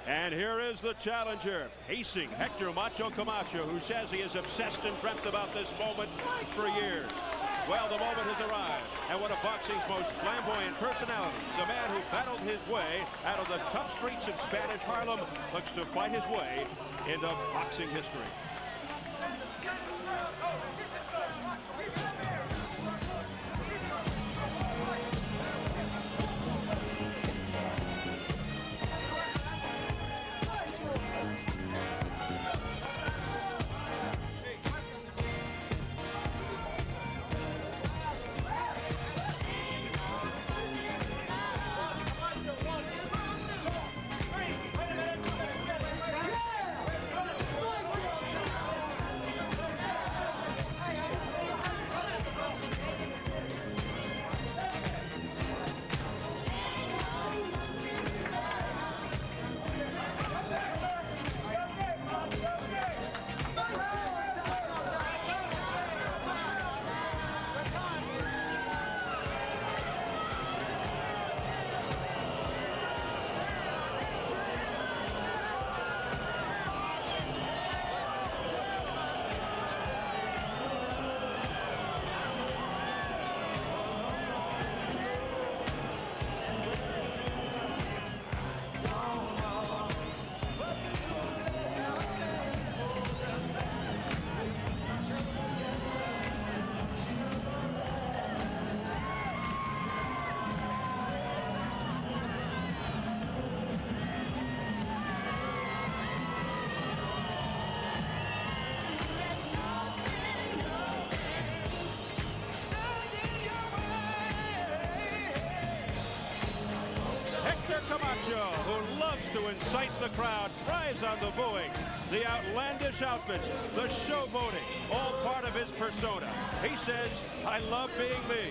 And here is the challenger, pacing Hector Macho Camacho, who says he is obsessed and dreamt about this moment for years. Well, the moment has arrived, and one of boxing's most flamboyant personalities, a man who battled his way out of the tough streets of Spanish Harlem, looks to fight his way into boxing history. Camacho, who loves to incite the crowd, thrives on the booing, the outlandish outfits, the showboating, all part of his persona. He says, I love being me.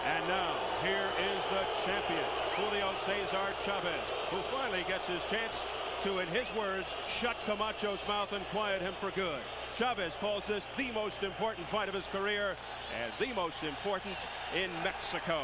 And now, here is the champion, Julio Cesar Chavez, who finally gets his chance to, in his words, shut Camacho's mouth and quiet him for good. Chavez calls this the most important fight of his career and the most important in Mexico.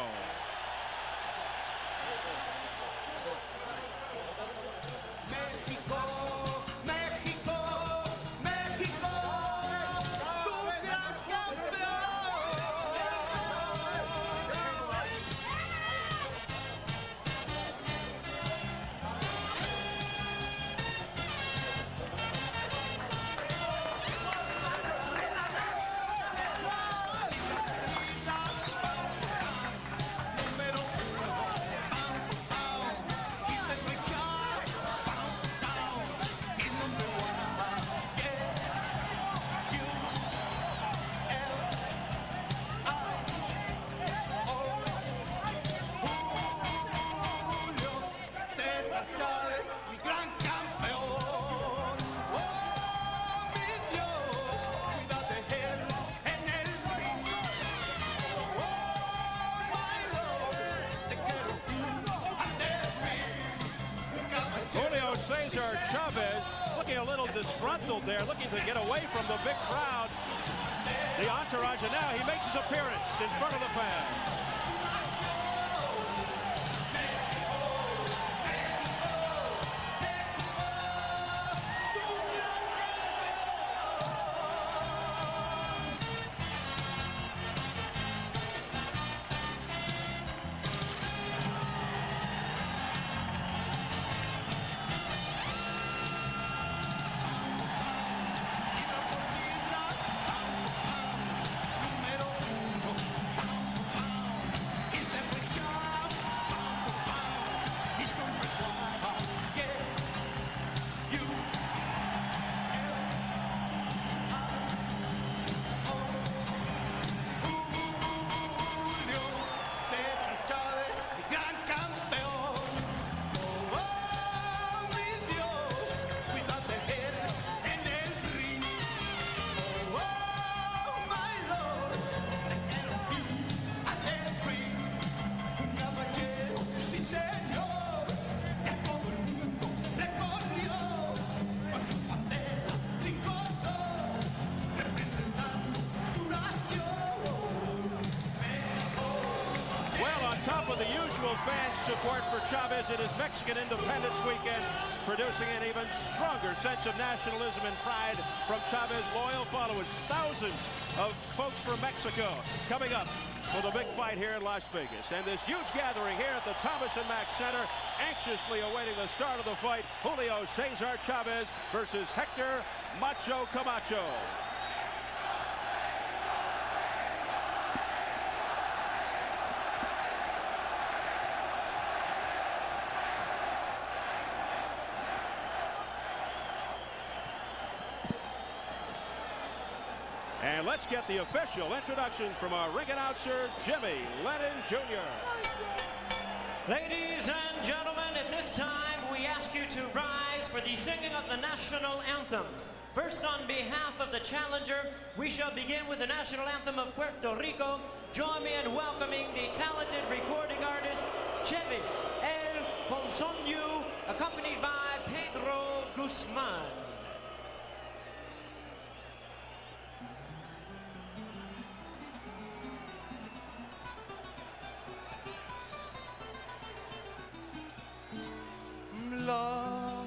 Cesar Chavez, mi gran campeón. Oh, mi Dios, cuida de él en el ring. Oh, my Lord, te quiero ante mí. Julio Cesar Chavez looking a little disgruntled there, looking to get away from the big crowd. The entourage, and now he makes his appearance in front of the fans. actual fan support for Chavez in his Mexican Independence weekend, producing an even stronger sense of nationalism and pride from Chavez's loyal followers. Thousands of folks from Mexico coming up for the big fight here in Las Vegas. And this huge gathering here at the Thomas & Mack Center, anxiously awaiting the start of the fight. Julio Cesar Chavez versus Hector Macho Camacho. And let's get the official introductions from our ring announcer, Jimmy Lennon Jr. Ladies and gentlemen, at this time, we ask you to rise for the singing of the national anthems. First, on behalf of the challenger, we shall begin with the national anthem of Puerto Rico. Join me in welcoming the talented recording artist, Chavez El Ponzoño, accompanied by Pedro Guzman. La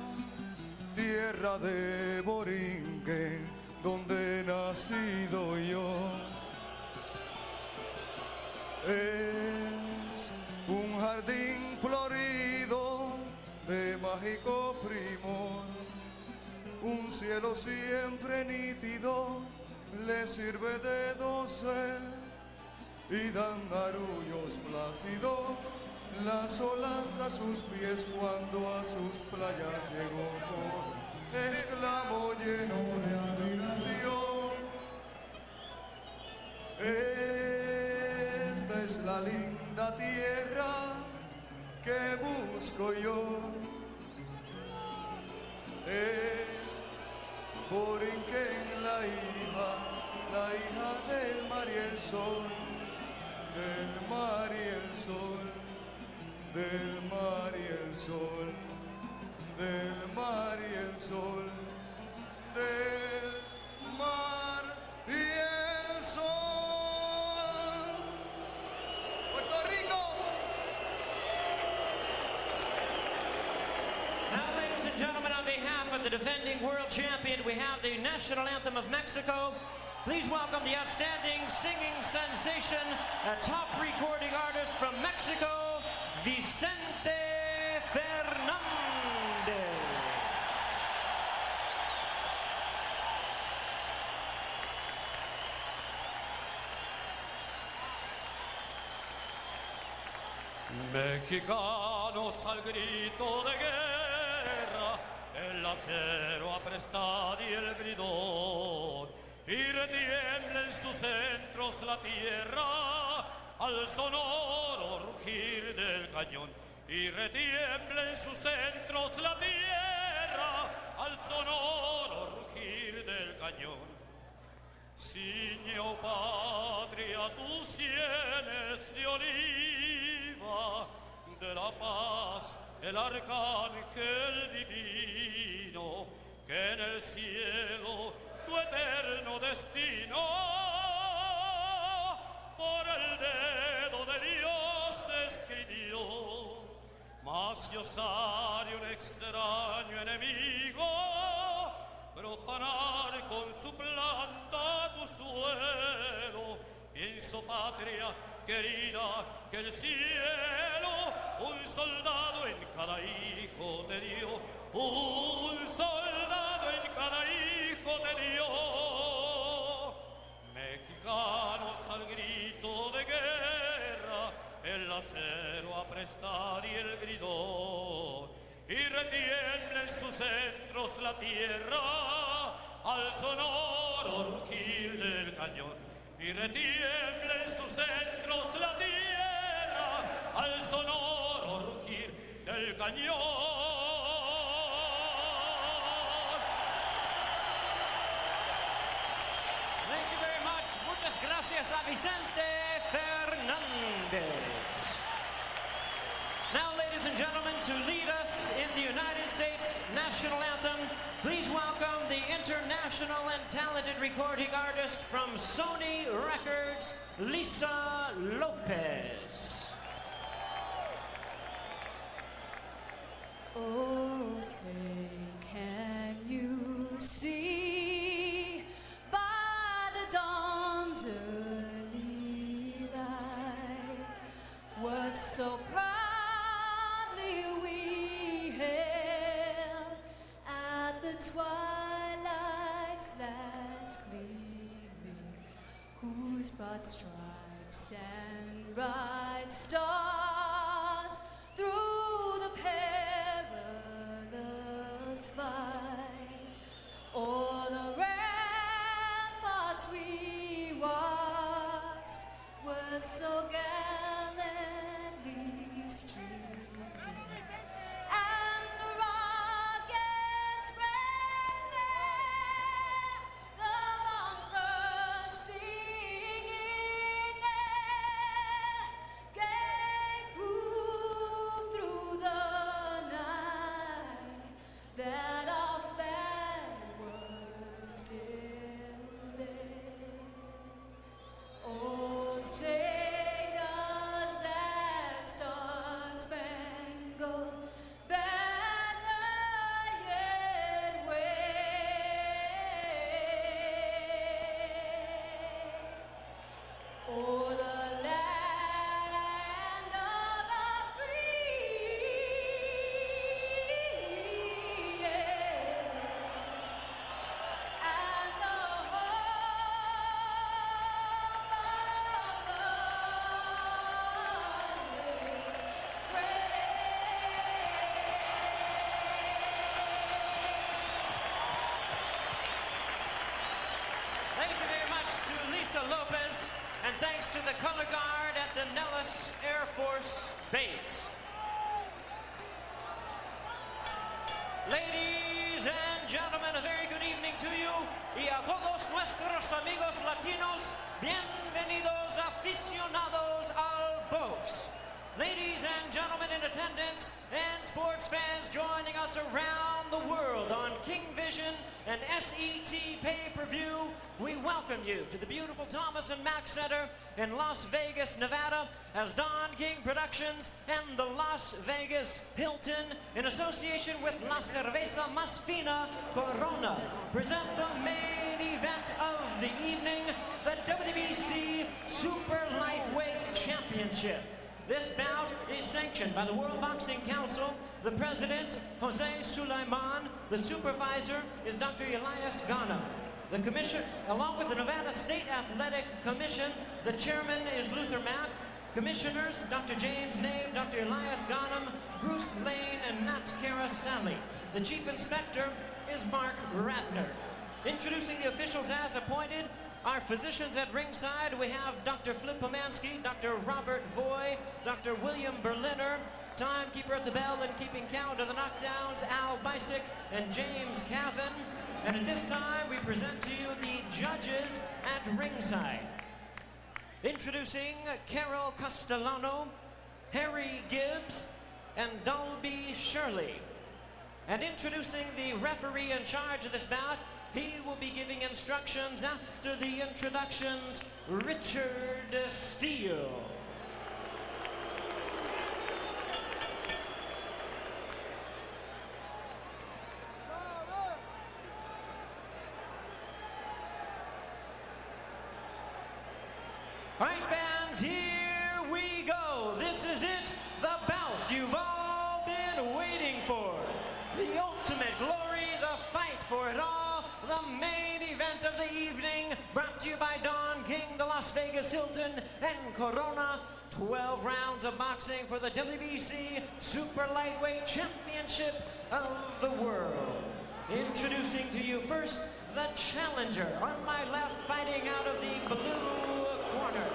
tierra de Borinquen, donde he nacido yo, es un jardín florido de mágico primor, un cielo siempre nítido le sirve de dosel y dan arrullos plácidos las olas a sus pies cuando a sus playas llegó por esclavo lleno de admiración. Esta es la linda tierra que busco yo. Es Borinquen la hija del mar y el sol, del mar y el sol. Del mar y el sol, del mar y el sol, del mar y el sol. ¡Puerto Rico! Now, ladies and gentlemen, on behalf of the defending world champion, we have the national anthem of Mexico. Please welcome the outstanding singing sensation, a top recording artist from Mexico, Vicente Fernández. Mexicanos al grito de guerra, el acero apresta y el gridón, y retiembla en sus centros la tierra al sonoro rugir del cañón, y retiembla en sus centros la tierra al sonoro rugir del cañón. Ciñe, oh patria, tus sienes de oliva, de la paz el arcángel divino, que en el cielo tu eterno destino por el dedo de Dios escribió. Mas yo sale un extraño enemigo profanar con su planta tu suelo. Pienso, patria querida, que el cielo un soldado en cada hijo te dio, un soldado en cada hijo te dio. Mexicanos al grito de guerra, el acero apresta y el gridón, y retiembla en sus centros la tierra al sonoro rugir del cañón, y retiembla en sus centros la tierra al sonoro rugir del cañón. Thank you very much. Muchas gracias a Vicente Fernández. Now, ladies and gentlemen, to lead us in the United States national anthem, please welcome the international and talented recording artist from Sony Records, Lisa Lopez. but stripes and bright stars through the perilous fight. O'er the ramparts we watched were so gallantly streamed, and the rockets ran there, the bombs bursting in air, gave proof through the night that our flag was still there. Oh, say does that star-spangled banner yet wave o'er the land of the free, and the Thank you very much to Lisa Lopez, and thanks to the color guard at the Nellis Air Force Base. Ladies and gentlemen, a very good evening to you y a todos nuestros amigos latinos. Bienvenidos aficionados al box. Ladies and gentlemen in attendance and sports fans joining us around the world on King Vision and SET pay-per-view, we welcome you to the beautiful Thomas and Mack Center in Las Vegas, Nevada, as Don King Productions and the Las Vegas Hilton, in association with La Cerveza Más Fina Corona, present the main event of the evening, the WBC Super Lightweight Championship. This bout is sanctioned by the World Boxing Council, the president, Jose Sulaiman, the supervisor is Dr. Elias Ghanem. The commission, along with the Nevada State Athletic Commission, the chairman is Luther Mack, commissioners, Dr. James Nave, Dr. Elias Ghanem, Bruce Lane, and Nat Kara Sally. The chief inspector is Mark Ratner. Introducing the officials as appointed, our physicians at ringside, we have Dr. Flip Pomansky, Dr. Robert Voy, Dr. William Berliner, timekeeper at the bell and keeping count of the knockdowns, Al Bisick and James Cavan. And at this time, we present to you the judges at ringside. Introducing Carol Castellano, Harry Gibbs, and Dolby Shirley. And introducing the referee in charge of this bout, he will be giving instructions after the introductions, Richard Steele. All right, fans, here we go. This is it, the bout you've all been waiting for. The ultimate glory, the fight for it all, the main event of the evening, brought to you by Don King, the Las Vegas Hilton, and Corona. 12 rounds of boxing for the WBC Super Lightweight Championship of the world. Introducing to you first, the challenger. On my left, fighting out of the blue corner.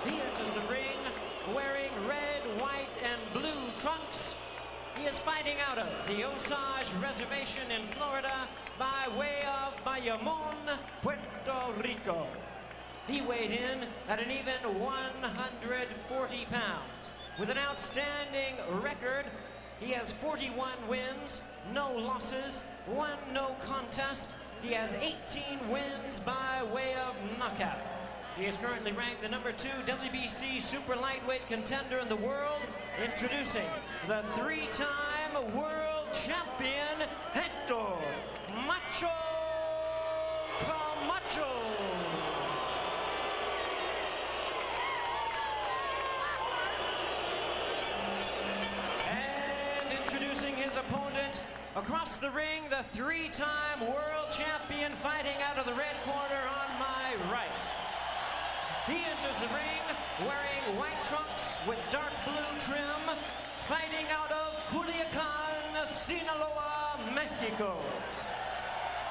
He enters the ring wearing red, white, and blue trunks. He is fighting out of the Osage Reservation in Florida by way of Bayamon, Puerto Rico. He weighed in at an even 140 pounds. With an outstanding record, he has 41 wins, no losses, 1 no contest. He has 18 wins by way of knockout. He is currently ranked the number 2 WBC super lightweight contender in the world. Introducing the 3-time world champion, Hector Macho Camacho. And introducing his opponent, across the ring, the 3-time world champion, fighting out of the red corner on my right. He enters the ring wearing white trunks with dark blue trim, fighting out of Culiacan, Sinaloa, Mexico.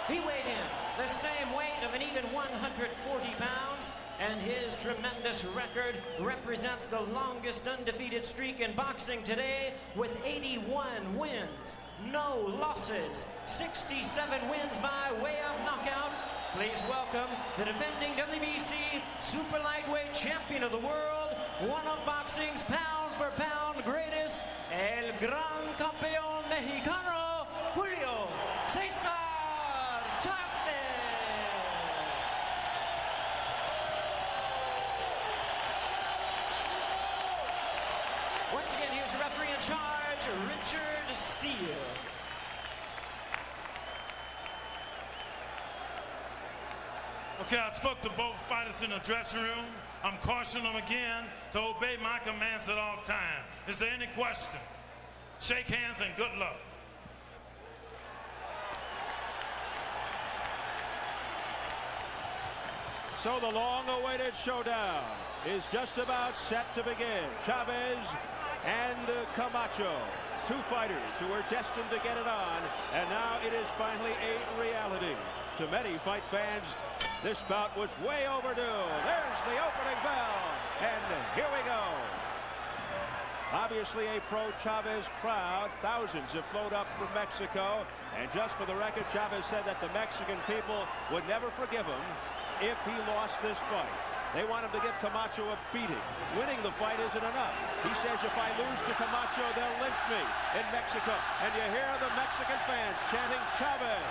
He weighed in the same weight of an even 140 pounds, and his tremendous record represents the longest undefeated streak in boxing today with 81 wins, no losses, 67 wins by way of knockout. Please welcome the defending WBC super lightweight champion of the world, one of boxing's pound for pound greatest, el gran campeón mexicano, Julio Cesar Chavez. Once again, here's the referee in charge, Richard Steele. Okay, I spoke to both fighters in the dressing room. I'm cautioning them again to obey my commands at all times. Is there any question? Shake hands and good luck. So the long-awaited showdown is just about set to begin. Chavez and Camacho, two fighters who were destined to get it on, and now it is finally a reality. To many fight fans, this bout was way overdue. There's the opening bell, and here we go. Obviously a pro-Chavez crowd. Thousands have flowed up from Mexico, and just for the record, Chavez said that the Mexican people would never forgive him if he lost this fight. They want him to give Camacho a beating. Winning the fight isn't enough. He says, if I lose to Camacho, they'll lynch me in Mexico. And you hear the Mexican fans chanting Chavez.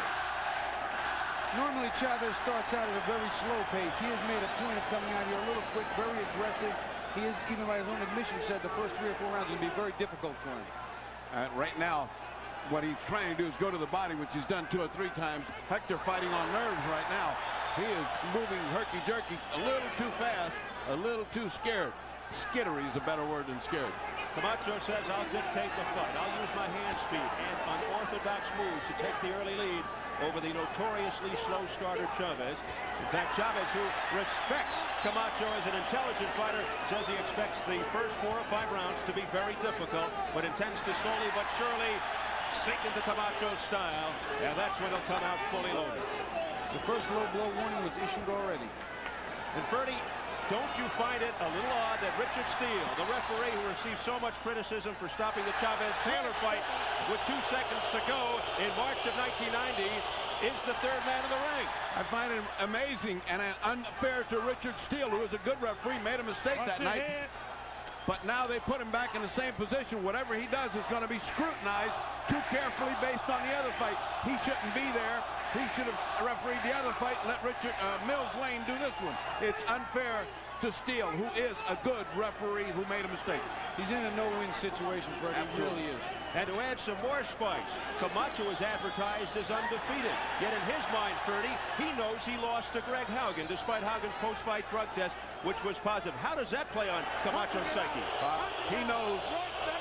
Normally Chavez starts out at a very slow pace. He has made a point of coming out here a little quick, very aggressive. He is, even by his own admission, said the first 3 or 4 rounds will be very difficult for him. Right now, what he's trying to do is go to the body, which he's done 2 or 3 times. Hector fighting on nerves right now. He is moving herky-jerky, a little too fast, a little too scared. Skittery is a better word than scared. Camacho says, I'll dictate the fight. I'll use my hand speed and unorthodox moves to take the early lead over the notoriously slow starter Chavez. In fact, Chavez, who respects Camacho as an intelligent fighter, says he expects the first 4 or 5 rounds to be very difficult, but intends to slowly but surely sink into Camacho's style, and that's when he'll come out fully loaded. The first low blow warning was issued already. And Ferdy, don't you find it a little odd that Richard Steele, the referee who received so much criticism for stopping the Chavez-Taylor fight with 2 seconds to go in March of 1990, is the 3rd man in the ring? I find it amazing and unfair to Richard Steele, who is a good referee, made a mistake that night. But now they put him back in the same position. Whatever he does is going to be scrutinized too carefully based on the other fight. He shouldn't be there. He should have refereed the other fight and let Richard Mills Lane do this one. It's unfair to Steele, who is a good referee who made a mistake. He's in a no-win situation, Freddie. He really is. And to add some more spice, Camacho is advertised as undefeated. Yet in his mind, Ferdy, he knows he lost to Greg Haugen, despite Haugen's post-fight drug test, which was positive. How does that play on Camacho's psyche? He knows,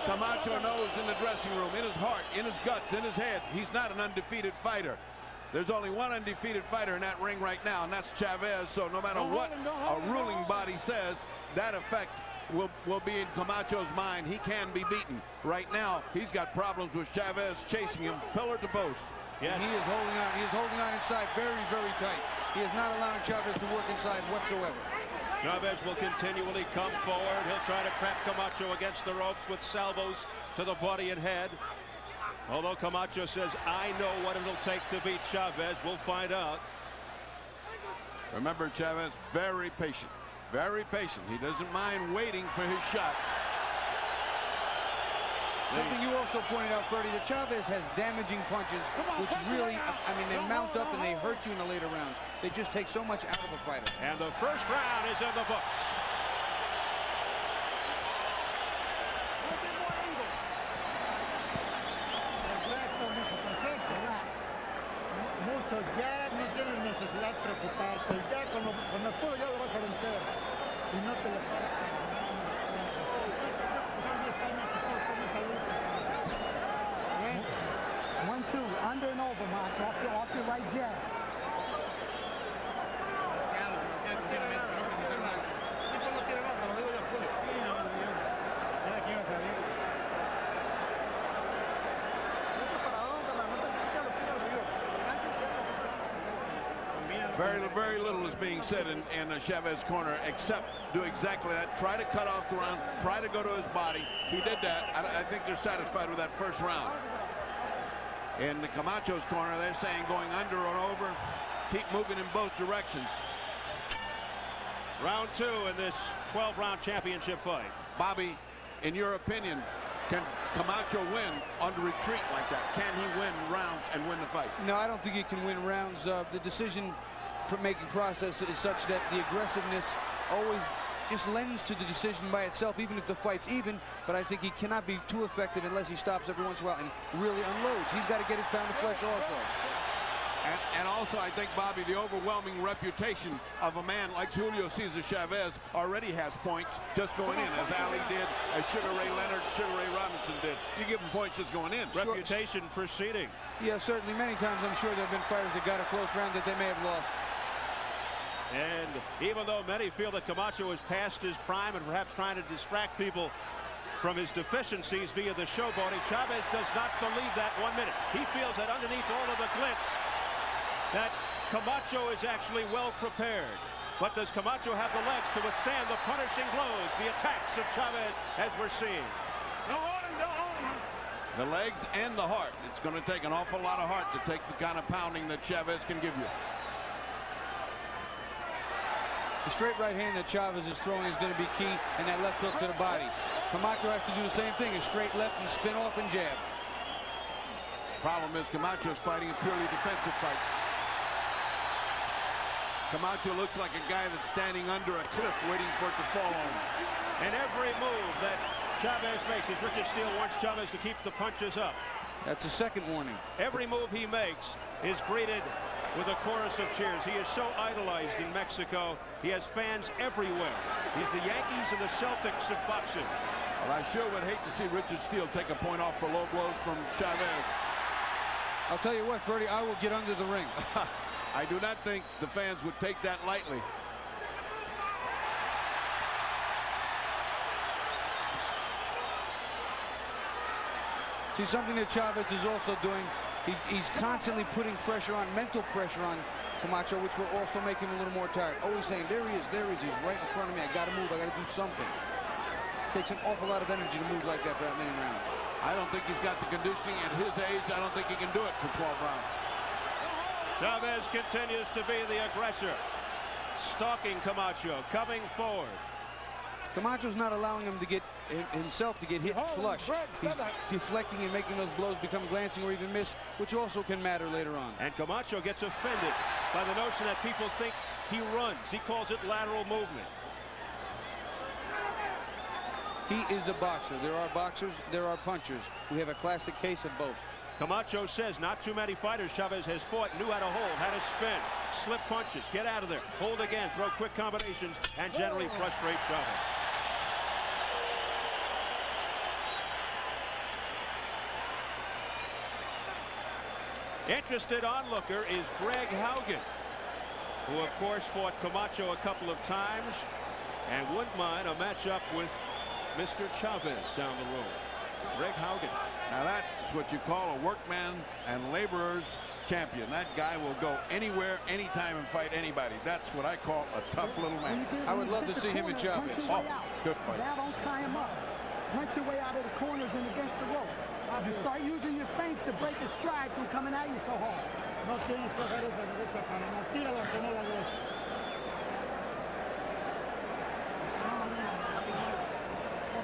Camacho knows in the dressing room, in his heart, in his guts, in his head, he's not an undefeated fighter. There's only one undefeated fighter in that ring right now, and that's Chavez. So no matter what a ruling body says, that effect will be in Camacho's mind. He can be beaten. Right now, he's got problems with Chavez chasing him pillar to post. Yes. He is holding on. He is holding on inside very, very tight. He is not allowing Chavez to work inside whatsoever. Chavez will continually come forward. He'll try to trap Camacho against the ropes with salvos to the body and head. Although Camacho says, I know what it'll take to beat Chavez. We'll find out. Remember, Chavez, very patient. Very patient. He doesn't mind waiting for his shot. Something you also pointed out, Freddie, that Chavez has damaging punches, which really, I mean, they mount up and they hurt you in the later rounds. They just take so much out of a fighter. And the first round is in the books. Ya no tienes necesidad de preocuparte. Ya con el puro ya lo vas a vencer. Y no te le paras. Son 10 años que todos están en salud. Bien. 1-2, under and over, Macho. Off your right jab. Very little is being said in Chavez corner except do exactly that. Try to cut off the round. Try to go to his body. He did that. I think they're satisfied with that first round. In the Camacho's corner, they're saying going under and over. Keep moving in both directions. Round 2 in this 12-round championship fight. Bobby, in your opinion, can Camacho win on the retreat like that? Can he win rounds and win the fight? No, I don't think he can win rounds. The decision-making process is such that the aggressiveness always just lends to the decision by itself, even if the fight's even. But I think he cannot be too effective unless he stops every once in a while and really unloads. He's got to get his pound of flesh also. And also, I think, Bobby, the overwhelming reputation of a man like Julio Cesar Chavez already has points just going in, as Ali did, as Sugar Ray Leonard, Sugar Ray Robinson did. You give him points just going in. Reputation preceding. Yeah, certainly. Many times I'm sure there have been fighters that got a close round that they may have lost. And even though many feel that Camacho is past his prime and perhaps trying to distract people from his deficiencies via the showboating, Chavez does not believe that 1 minute. He feels that underneath all of the glitz, that Camacho is actually well prepared. But does Camacho have the legs to withstand the punishing blows, the attacks of Chavez, as we're seeing? The legs and the heart. It's going to take an awful lot of heart to take the kind of pounding that Chavez can give you. The straight right hand that Chavez is throwing is going to be key, and that left hook to the body. Camacho has to do the same thing, a straight left and spin off and jab. Problem is Camacho is fighting a purely defensive fight. Camacho looks like a guy that's standing under a cliff waiting for it to fall on him. And every move that Chavez makes, as Richard Steele wants Chavez to keep the punches up. That's a second warning. Every move he makes is greeted with a chorus of cheers. He is so idolized in Mexico. He has fans everywhere. He's the Yankees and the Celtics of boxing. Well, I sure would hate to see Richard Steele take a point off for low blows from Chavez. I'll tell you what, Freddie, I will get under the ring. I do not think the fans would take that lightly. See, something that Chavez is also doing, he's constantly putting pressure on, mental pressure on Camacho, which will also make him a little more tired. Always saying, there he is, he's right in front of me, I gotta move, I gotta do something. Takes an awful lot of energy to move like that for that many rounds. I don't think he's got the conditioning at his age. I don't think he can do it for 12 rounds. Chavez continues to be the aggressor, stalking Camacho, coming forward. Camacho's not allowing him to get himself to get hit flush. He's deflecting and making those blows become glancing or even miss, which also can matter later on. And Camacho gets offended by the notion that people think he runs. He calls it lateral movement. He is a boxer. There are boxers, there are punchers. We have a classic case of both. Camacho says not too many fighters Chavez has fought knew how to hold, how to spin, slip punches, get out of there, hold again, throw quick combinations, and generally frustrate Chavez. Interested onlooker is Greg Haugen, who of course fought Camacho a couple of times and wouldn't mind a matchup with Mr. Chavez down the road. Greg Haugen. Now that's what you call a workman and laborer's champion. That guy will go anywhere, anytime, and fight anybody. That's what I call a tough little man. I would love to see him in Chavez. Oh, good fight. Now don't tie him up. Punch your way out of the corners and against the rope. You start using your feints to break his stride from coming at you so hard. No tienes que hacer esa derecha para no tírala que no la ves.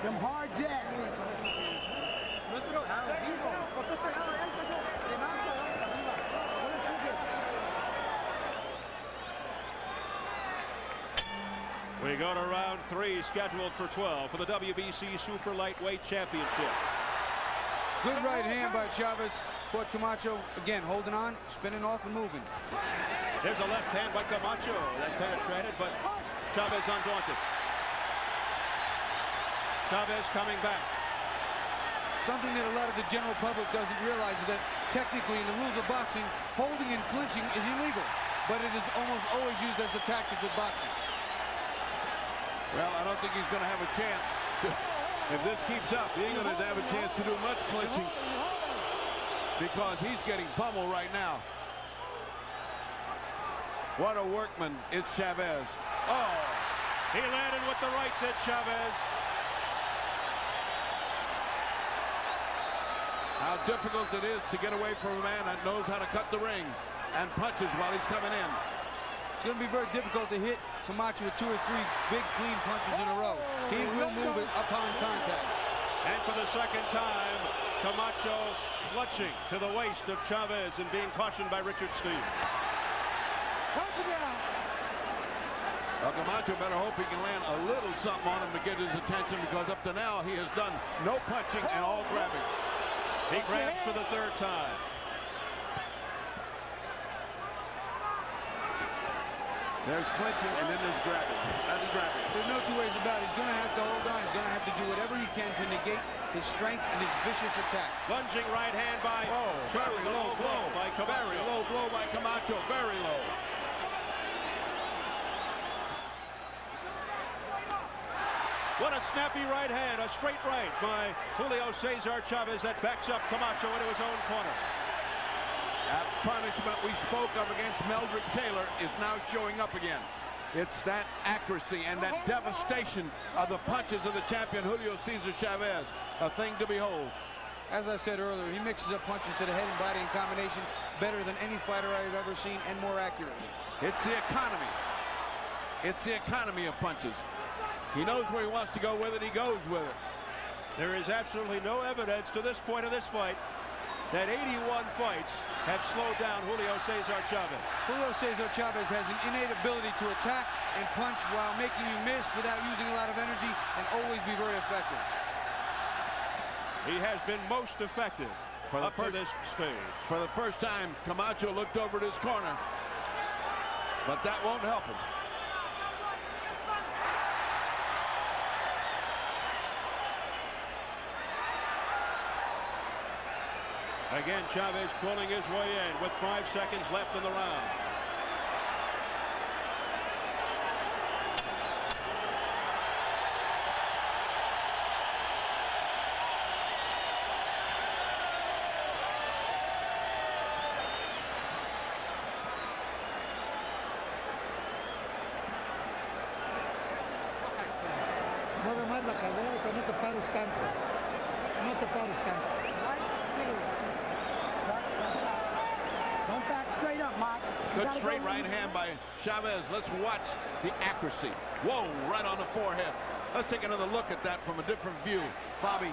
Them hard jabs. We go to round 3, scheduled for 12 for the WBC Super Lightweight Championship. Good right hand by Chavez. Caught Camacho, again, holding on, spinning off and moving. There's a left hand by Camacho. That penetrated, but Chavez undaunted. Chavez coming back. Something that a lot of the general public doesn't realize is that technically in the rules of boxing, holding and clinching is illegal, but it is almost always used as a tactic with boxing. Well, I don't think he's going to have a chance to, if this keeps up, he ain't going to have a chance to do much clinching because he's getting pummeled right now. What a workman is Chavez. Oh, he landed with the right to Chavez. how difficult it is to get away from a man that knows how to cut the ring and punches while he's coming in. It's going to be very difficult to hit Camacho with 2 or 3 big clean punches in a row. He will move it upon contact. And for the second time, Camacho clutching to the waist of Chavez and being cautioned by Richard Steele. Well, Camacho better hope he can land a little something on him to get his attention, because up to now he has done no punching and all grabbing. He grabs for the 3rd time. There's clinching and then there's grabbing. That's grabbing. There's no 2 ways about it. He's going to have to hold on. He's going to have to do whatever he can to negate his strength and his vicious attack. Lunging right hand by Very low blow by Camacho. Very low blow by Camacho. Very low. What a snappy right hand, a straight right by Julio Cesar Chavez that backs up Camacho into his own corner. That punishment we spoke of against Meldrick Taylor is now showing up again. It's that accuracy and that devastation of the punches of the champion Julio Cesar Chavez. A thing to behold. As I said earlier, he mixes up punches to the head and body in combination better than any fighter I've ever seen, and more accurately. It's the economy. It's the economy of punches. He knows where he wants to go with it. He goes with it. There is absolutely no evidence to this point of this fight that 81 fights have slowed down Julio Cesar Chavez. Julio Cesar Chavez has an innate ability to attack and punch while making you miss without using a lot of energy, and always be very effective. He has been most effective up to this stage. For the first time, Camacho looked over at his corner, but that won't help him. Again, Chavez pulling his way in with 5 seconds left in the round. Mueve más la cabeza, no te pares tanto. No te pares tanto. Don't back straight up, Mike. Good straight right hand by Chavez. Let's watch the accuracy. Whoa, right on the forehead. Let's take another look at that from a different view. Bobby.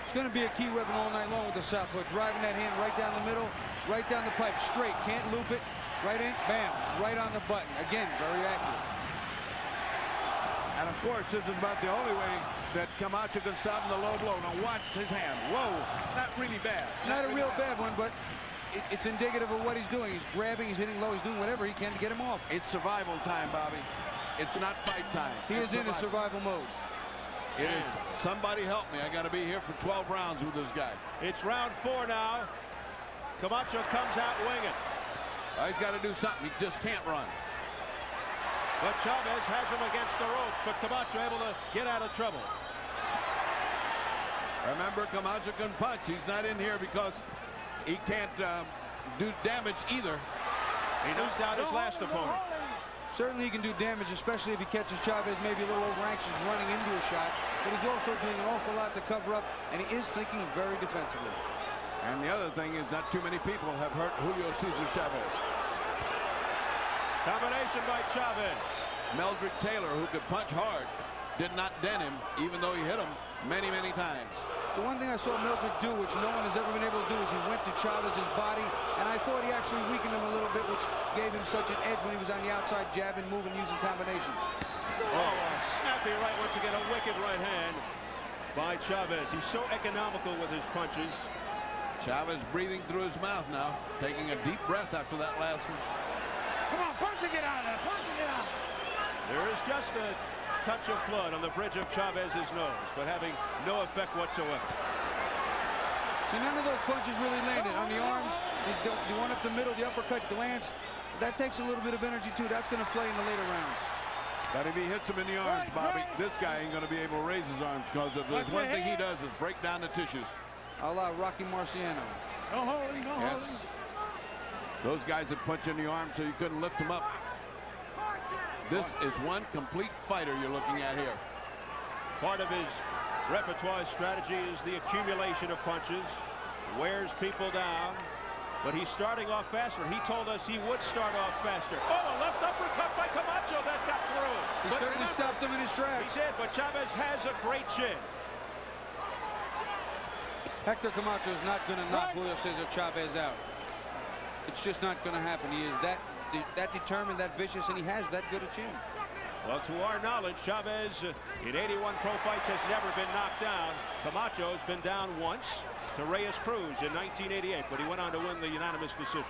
It's going to be a key weapon all night long with the southpaw. Driving that hand right down the middle, right down the pipe, straight. Can't loop it. Right in, bam, right on the button. Again, very accurate. And of course, this is about the only way that Camacho can stop in the low blow. Now watch his hand. Whoa, not really bad. Not a real bad one, but it's indicative of what he's doing. He's grabbing, he's hitting low, he's doing whatever he can to get him off. It's survival time, Bobby. It's not fight time. He is in a survival mode. It is. Somebody help me. I got to be here for 12 rounds with this guy. It's round 4 now. Camacho comes out winging. He's got to do something. He just can't run. But Chavez has him against the ropes, but Camacho able to get out of trouble. Remember, Camacho can punch. He's not in here because he can't do damage either. He knocked out his last opponent. Certainly he can do damage, especially if he catches Chavez maybe a little over anxious running into a shot. But he's also doing an awful lot to cover up, and he is thinking very defensively. And the other thing is not too many people have hurt Julio Cesar Chavez. Combination by Chavez. Meldrick Taylor, who could punch hard, did not dent him, even though he hit him many, many times. The one thing I saw Meldrick do, which no one has ever been able to do, is he went to Chavez's body, and I thought he actually weakened him a little bit, which gave him such an edge when he was on the outside, jabbing, moving, using combinations. Oh, a snappy right, once again, a wicked right hand by Chavez. He's so economical with his punches. Chavez breathing through his mouth now, taking a deep breath after that last one. Come on, punch and get out of there. Punch and get out. There is just a touch of blood on the bridge of Chavez's nose, but having no effect whatsoever. See, none of those punches really landed. On the arms, the one up the middle, the uppercut glanced. That takes a little bit of energy, too. That's going to play in the later rounds. But if he hits him in the arms, Bobby, this guy ain't going to be able to raise his arms, because if there's one thing he does is break down the tissues. A la Rocky Marciano. No holding, no holding. Those guys that punch in the arm so you couldn't lift him up. This is one complete fighter you're looking at here. Part of his repertoire strategy is the accumulation of punches, wears people down, but he's starting off faster. He told us he would start off faster. Oh, a left uppercut by Camacho that got through. He But certainly remember, stopped him in his tracks. He did, but Chavez has a great chin. Hector Camacho is not going to knock Julio Cesar Chavez out. It's just not going to happen. He is that determined, that vicious, and he has that good a chin. Well, to our knowledge, Chavez in 81 pro fights has never been knocked down. Camacho's been down once to Reyes Cruz in 1988, but he went on to win the unanimous decision.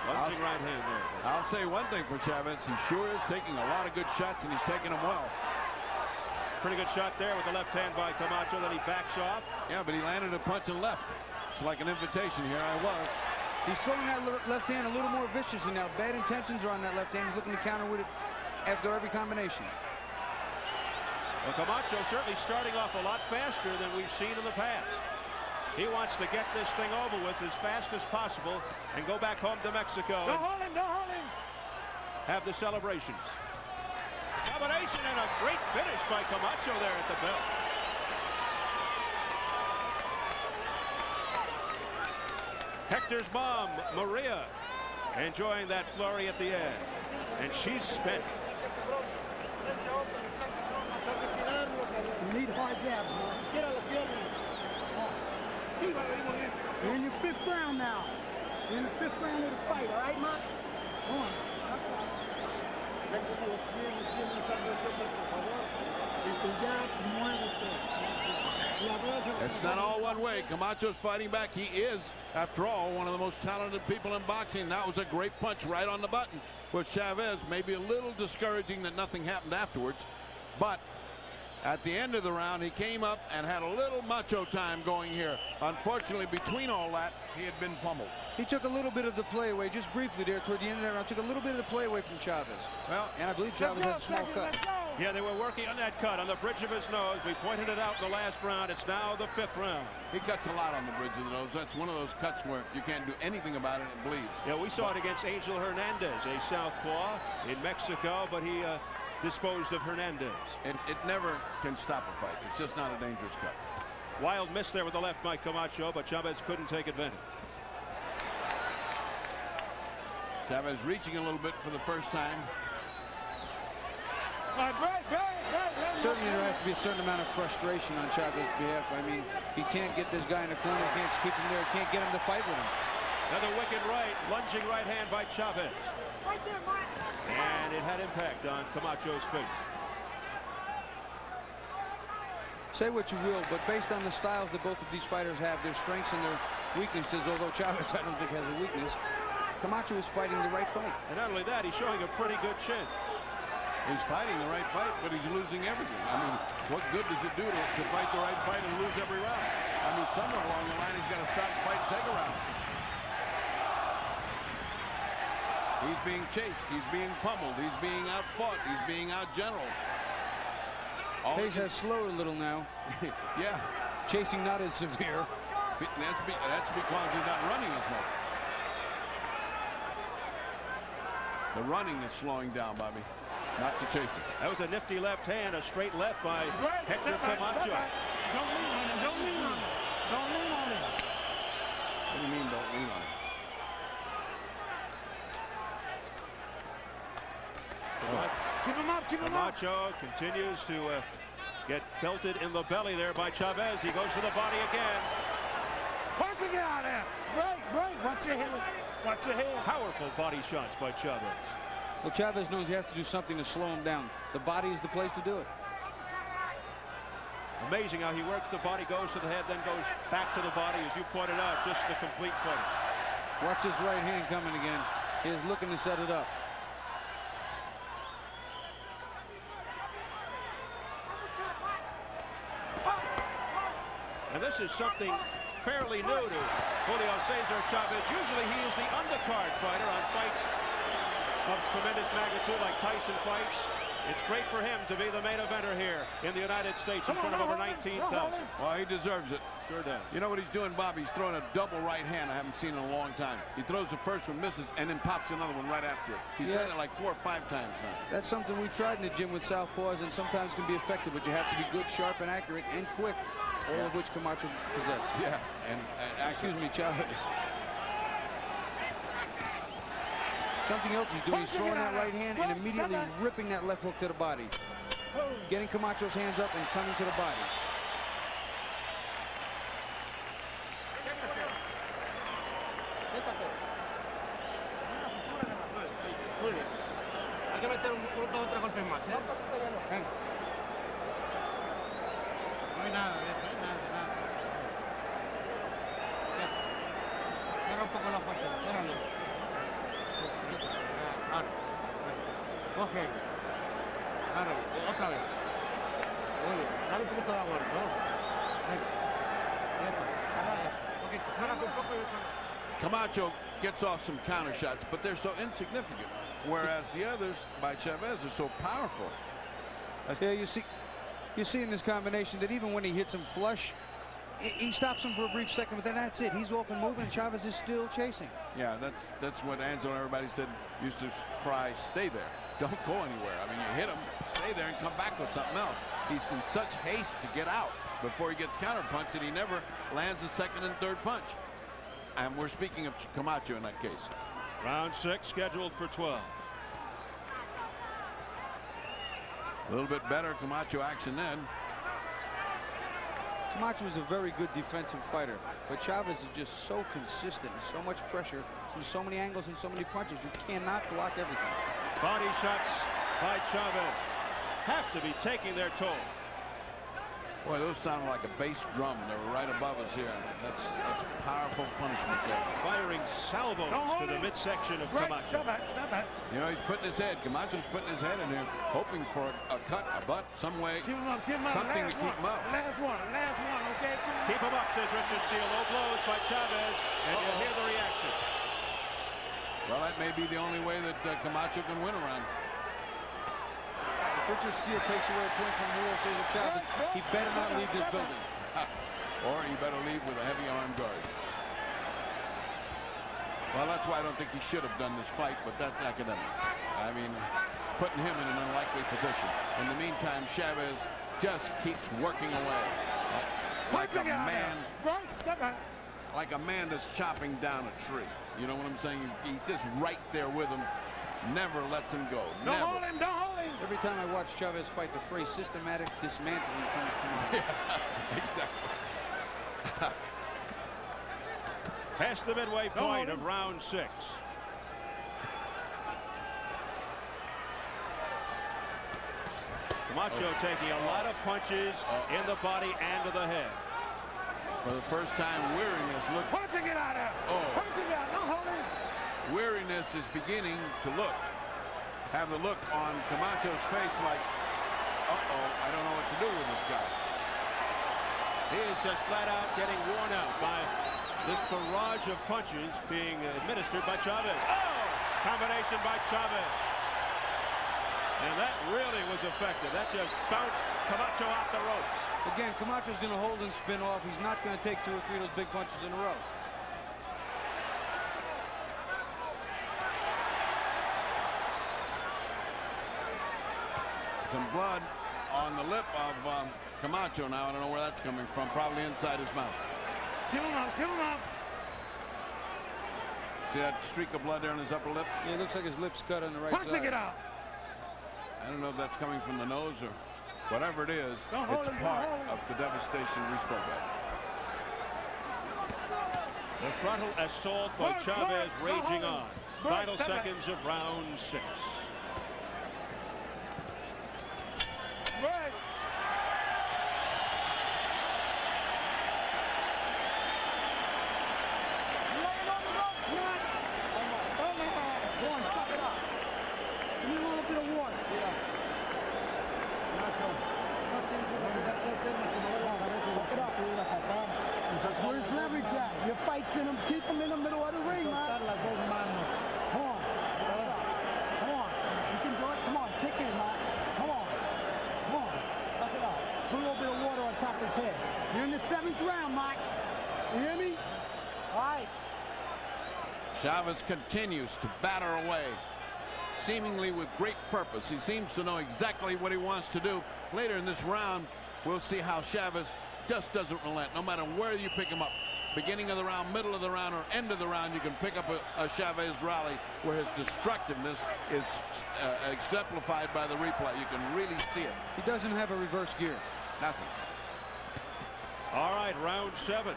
Lunging right hand there. I'll say one thing for Chavez. He sure is taking a lot of good shots, and he's taking them well. Pretty good shot there with the left hand by Camacho. Then he backs off. Yeah, but he landed a punch and left. It's like an invitation. Here I was. He's throwing that left hand a little more viciously now. Bad intentions are on that left hand. He's looking to counter with it after every combination. Well, Camacho certainly starting off a lot faster than we've seen in the past. He wants to get this thing over with as fast as possible and go back home to Mexico. Don't hold him, don't hold him. Have the celebrations. Combination and a great finish by Camacho there at the belt. Hector's mom, Maria, enjoying that flurry at the end. And she's spent. You need hard jabs, man. You're in your 5th round now. You're in the 5th round of the fight, all right, Mark? Come on. It's not all one way. Camacho's fighting back. He is, after all, one of the most talented people in boxing. That was a great punch right on the button with Chavez. Maybe a little discouraging that nothing happened afterwards, but at the end of the round, he came up and had a little macho time going here. Unfortunately, between all that, he had been pummeled. He took a little bit of the play away, just briefly there toward the end of that round. Took a little bit of the play away from Chavez. Well, and I believe Chavez had a small cut. Yeah, they were working on that cut on the bridge of his nose. We pointed it out in the last round. It's now the 5th round. He cuts a lot on the bridge of the nose. That's one of those cuts where you can't do anything about it. It bleeds. Yeah, we saw it against Angel Hernandez, a southpaw in Mexico, but he disposed of Hernandez. It never can stop a fight. It's just not a dangerous cut. Wild miss there with the left by Camacho, but Chavez couldn't take advantage. Chavez reaching a little bit for the first time. Certainly there has to be a certain amount of frustration on Chavez's behalf. I mean, he can't get this guy in the corner, can't keep him there, can't get him to fight with him. Another wicked right, lunging right hand by Chavez. And it had impact on Camacho's face. Say what you will, but based on the styles that both of these fighters have, their strengths and their weaknesses, although Chavez I don't think has a weakness, Camacho is fighting the right fight. And not only that, he's showing a pretty good chin. He's fighting the right fight, but he's losing everything. I mean, what good does it do to fight the right fight and lose every round? I mean, somewhere along the line, he's got to stop the fight and take a round. He's being chased. He's being pummeled. He's being outfought. He's being outgeneraled. Pace has slowed a little now. Yeah. Chasing not as severe. That's because he's not running as much. The running is slowing down, Bobby. Not the chasing. That was a nifty left hand, a straight left by Hector Camacho. Don't lean on him. Don't lean on him. Don't lean on him. What do you mean, don't lean on him? Keep him up, keep him up. Camacho continues to get belted in the belly there by Chavez. He goes to the body again. Perfect out there. Right. Watch your head. Watch your head. Powerful body shots by Chavez. Well, Chavez knows he has to do something to slow him down. The body is the place to do it. Amazing how he works the body, goes to the head, then goes back to the body. As you pointed out, just the complete finish. Watch his right hand coming again. He is looking to set it up. And this is something fairly new to Julio Cesar Chavez. Usually he is the undercard fighter on fights of tremendous magnitude like Tyson fights. It's great for him to be the main eventer here in the United States in front of over 19,000. Well, he deserves it. Sure does. You know what he's doing, Bob? He's throwing a double right hand I haven't seen in a long time. He throws the first one, misses, and then pops another one right after it. He's done it like 4 or 5 times now. That's something we've tried in the gym with southpaws, and sometimes can be effective, but you have to be good, sharp, and accurate, and quick, all of which Camacho possesses. Yeah, and excuse me, Chavez. Something else he's doing, he's throwing that right hand and immediately ripping that left hook to the body. Getting Camacho's hands up and coming to the body. Hay que meter otro golpe más, ¿eh? Venga. No hay nada de eso, nada. Cierra un poco la fuerza, ciérralo. Ahora. Coge. Ahora, otra vez. Muy bien. Dale un poquito de agua, ¿no? Camacho gets off some counter shots, but they're so insignificant, whereas the others by Chavez are so powerful. Yeah, you see in this combination that even when he hits him flush, he stops him for a brief second, but then that's it. He's off and moving, and Chavez is still chasing. Yeah, that's what Anzo and everybody said used to cry, stay there. Don't go anywhere. I mean, you hit him, stay there, and come back with something else. He's in such haste to get out before he gets counterpunched, and he never lands a second and third punch. And we're speaking of Camacho in that case. Round 6 scheduled for 12. A little bit better Camacho action then. Camacho is a very good defensive fighter, but Chavez is just so consistent and so much pressure from so many angles and so many punches. You cannot block everything. Body shots by Chavez have to be taking their toll. Boy, those sound like a bass drum. They're right above us here. That's powerful punishment there. Firing salvos to the midsection of Camacho. Step back. You know, he's putting his head. Camacho's putting his head in here, hoping for a cut, a butt, some way, Keep him up. something to keep him up. Last one, okay? Keep him up, says Richard Steele. Low blows by Chavez, and you'll hear the reaction. Well, that may be the only way that Camacho can win around. If Richard Steele takes away a point from Julio Cesar Chavez, he better not leave this building. Or he better leave with a heavy arm guard. Well, that's why I don't think he should have done this fight, but that's academic. I mean, putting him in an unlikely position. In the meantime, Chavez just keeps working away. Like a man. Right, step back. Like a man that's chopping down a tree. You know what I'm saying? He's just right there with him. Never lets him go. Don't hold him. Every time I watch Chavez fight, the phrase systematic dismantling comes to mind. Yeah, exactly. Past the midway point of round 6. Camacho taking a lot of punches in the body and to the head. For the first time, weariness looked. Punch it out there. Punch it out. Don't hold him. Weariness is beginning to have the look on Camacho's face like, uh-oh, I don't know what to do with this guy. He is just flat out getting worn out by this barrage of punches being administered by Chavez. Oh! Combination by Chavez. And that really was effective. That just bounced Camacho off the ropes. Again, Camacho's going to hold and spin off. He's not going to take 2 or 3 of those big punches in a row. Some blood on the lip of Camacho now. I don't know where that's coming from. Probably inside his mouth. Keep him up. See that streak of blood there on his upper lip? Yeah, it looks like his lip's cut on the right Punch side. it out. I don't know if that's coming from the nose or whatever it is. Don't hold It's him, part don't hold him. of the devastation we spoke of. The frontal assault by Chavez raging on. Final seconds of round 6. Right. Where's leverage at? Your fight's in him. Keep him in the middle of the ring, man. Come on. You can do it. Come on. Kick in, man. 7th round, Mike. You hear me? All right. Chavez continues to batter away, seemingly with great purpose. He seems to know exactly what he wants to do. Later in this round, we'll see how Chavez just doesn't relent. No matter where you pick him up, beginning of the round, middle of the round, or end of the round, you can pick up a Chavez rally where his destructiveness is exemplified by the replay. You can really see it. He doesn't have a reverse gear. Nothing. All right, round 7.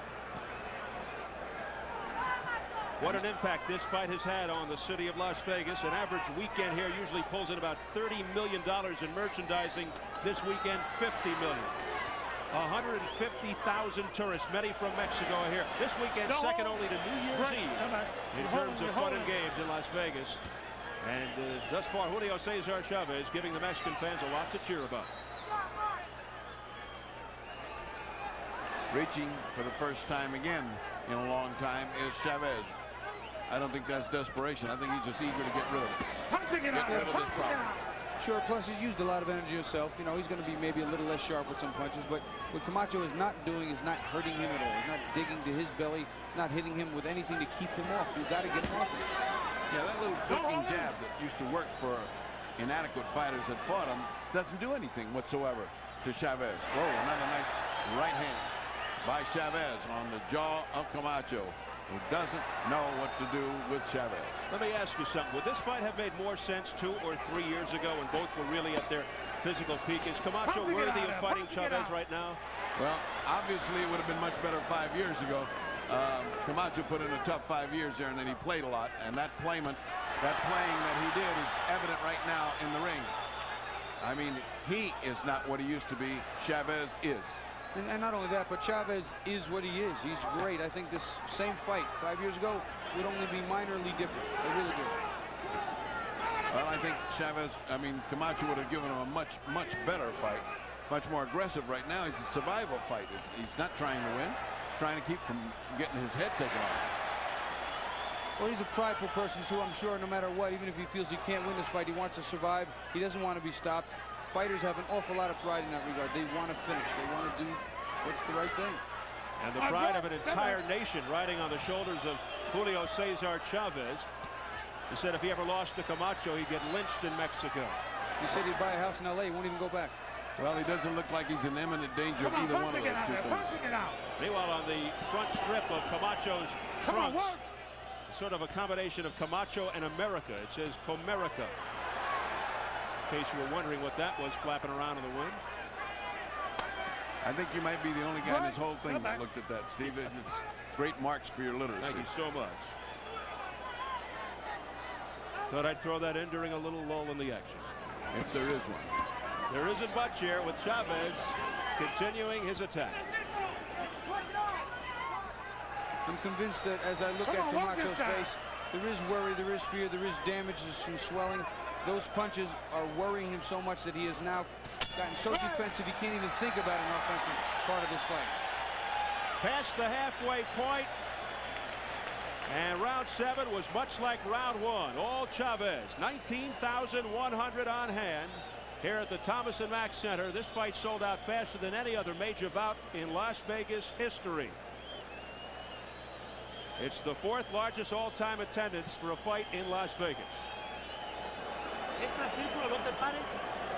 What an impact this fight has had on the city of Las Vegas. An average weekend here usually pulls in about $30 million in merchandising. This weekend, $50 million. 150,000 tourists, many from Mexico, are here. This weekend, second only to New Year's Eve in terms of fun and games in Las Vegas. And thus far, Julio Cesar Chavez giving the Mexican fans a lot to cheer about. Reaching for the first time again in a long time is Chavez. I don't think that's desperation. I think he's just eager to get rid of it. Get rid of this problem. Sure, plus he's used a lot of energy himself. You know, he's going to be maybe a little less sharp with some punches, but what Camacho is not doing is not hurting him at all. He's not digging to his belly, not hitting him with anything to keep him off. You've got to get him off him. Yeah, that little flicking jab that used to work for inadequate fighters that fought him doesn't do anything whatsoever to Chavez. Whoa, another nice right hand by Chavez on the jaw of Camacho, who doesn't know what to do with Chavez. Let me ask you something. Would this fight have made more sense 2 or 3 years ago when both were really at their physical peak? Is Camacho worthy of fighting Chavez right now? Well, obviously it would have been much better 5 years ago. Camacho put in a tough 5 years there, and then he played a lot, and that playing that he did is evident right now in the ring. I mean, he is not what he used to be. Chavez is. And not only that, but Chavez is what he is. He's great. I think this same fight 5 years ago would only be minorly different. They really do. Well, I think Camacho would have given him a much better fight, much more aggressive. Right now, it's a survival fight. He's not trying to win. He's trying to keep from getting his head taken off. Well, he's a prideful person, too, I'm sure, no matter what. Even if he feels he can't win this fight, he wants to survive. He doesn't want to be stopped. Fighters have an awful lot of pride in that regard. They want to finish. They want to do what's the right thing. And the pride of an entire nation riding on the shoulders of Julio Cesar Chavez. He said if he ever lost to Camacho, he'd get lynched in Mexico. He said he'd buy a house in L.A. He won't even go back. Well, he doesn't look like he's in imminent danger of either one of those two things. Meanwhile, on the front strip of Camacho's trunks, sort of a combination of Camacho and America. It says Comerica. In case you were wondering what that was flapping around in the wind. I think you might be the only guy in this whole thing that looked at that, Steve. It's great marks for your literacy. Thank you so much. Thought I'd throw that in during a little lull in the action. If there is one. There isn't much here with Chavez continuing his attack. I'm convinced that as I look at Camacho's face, there is worry, there is fear, there is damage, there's some swelling. Those punches are worrying him so much that he has now gotten so defensive he can't even think about an offensive part of this fight. Past the halfway point, and round 7 was much like round 1. All Chavez, 19,100 on hand here at the Thomas & Mack Center. This fight sold out faster than any other major bout in Las Vegas history. It's the 4th largest all-time attendance for a fight in Las Vegas. Entra al círculo, no te pares,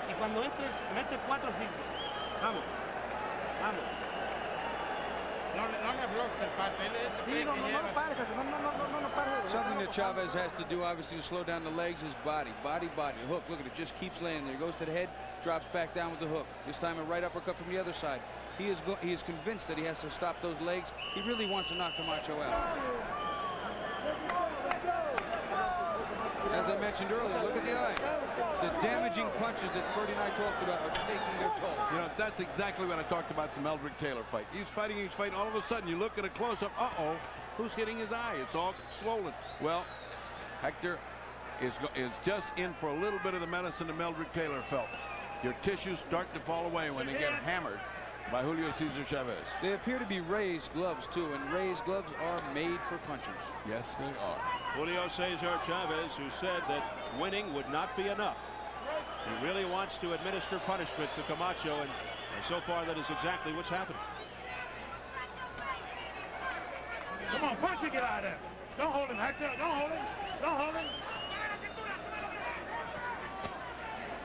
y cuando entres, mete 4 círculos. Vamos, vamos. No le bloques el pate. Something that Chavez has to do, obviously, to slow down the legs is body. Body. Hook, look at it, just keeps laying there. Goes to the head, drops back down with the hook. This time a right uppercut from the other side. He is convinced that he has to stop those legs. He really wants to knock Camacho out. As I mentioned earlier, look at the eye. The damaging punches that Ferdy and I talked about are taking their toll. You know, that's exactly what I talked about the Meldrick Taylor fight. He's fighting, all of a sudden you look at a close-up, uh-oh, who's hitting his eye? It's all swollen. Well, Hector is just in for a little bit of the medicine that Meldrick Taylor felt. Your tissues start to fall away when they get hammered by Julio Cesar Chavez. They appear to be raised gloves, too, and raised gloves are made for punchers. Yes, they are. Julio Cesar Chavez, who said that winning would not be enough. He really wants to administer punishment to Camacho, and so far that is exactly what's happening. Come on, punch it, get out of there. Don't hold him, Hector. Don't hold him. Don't hold him.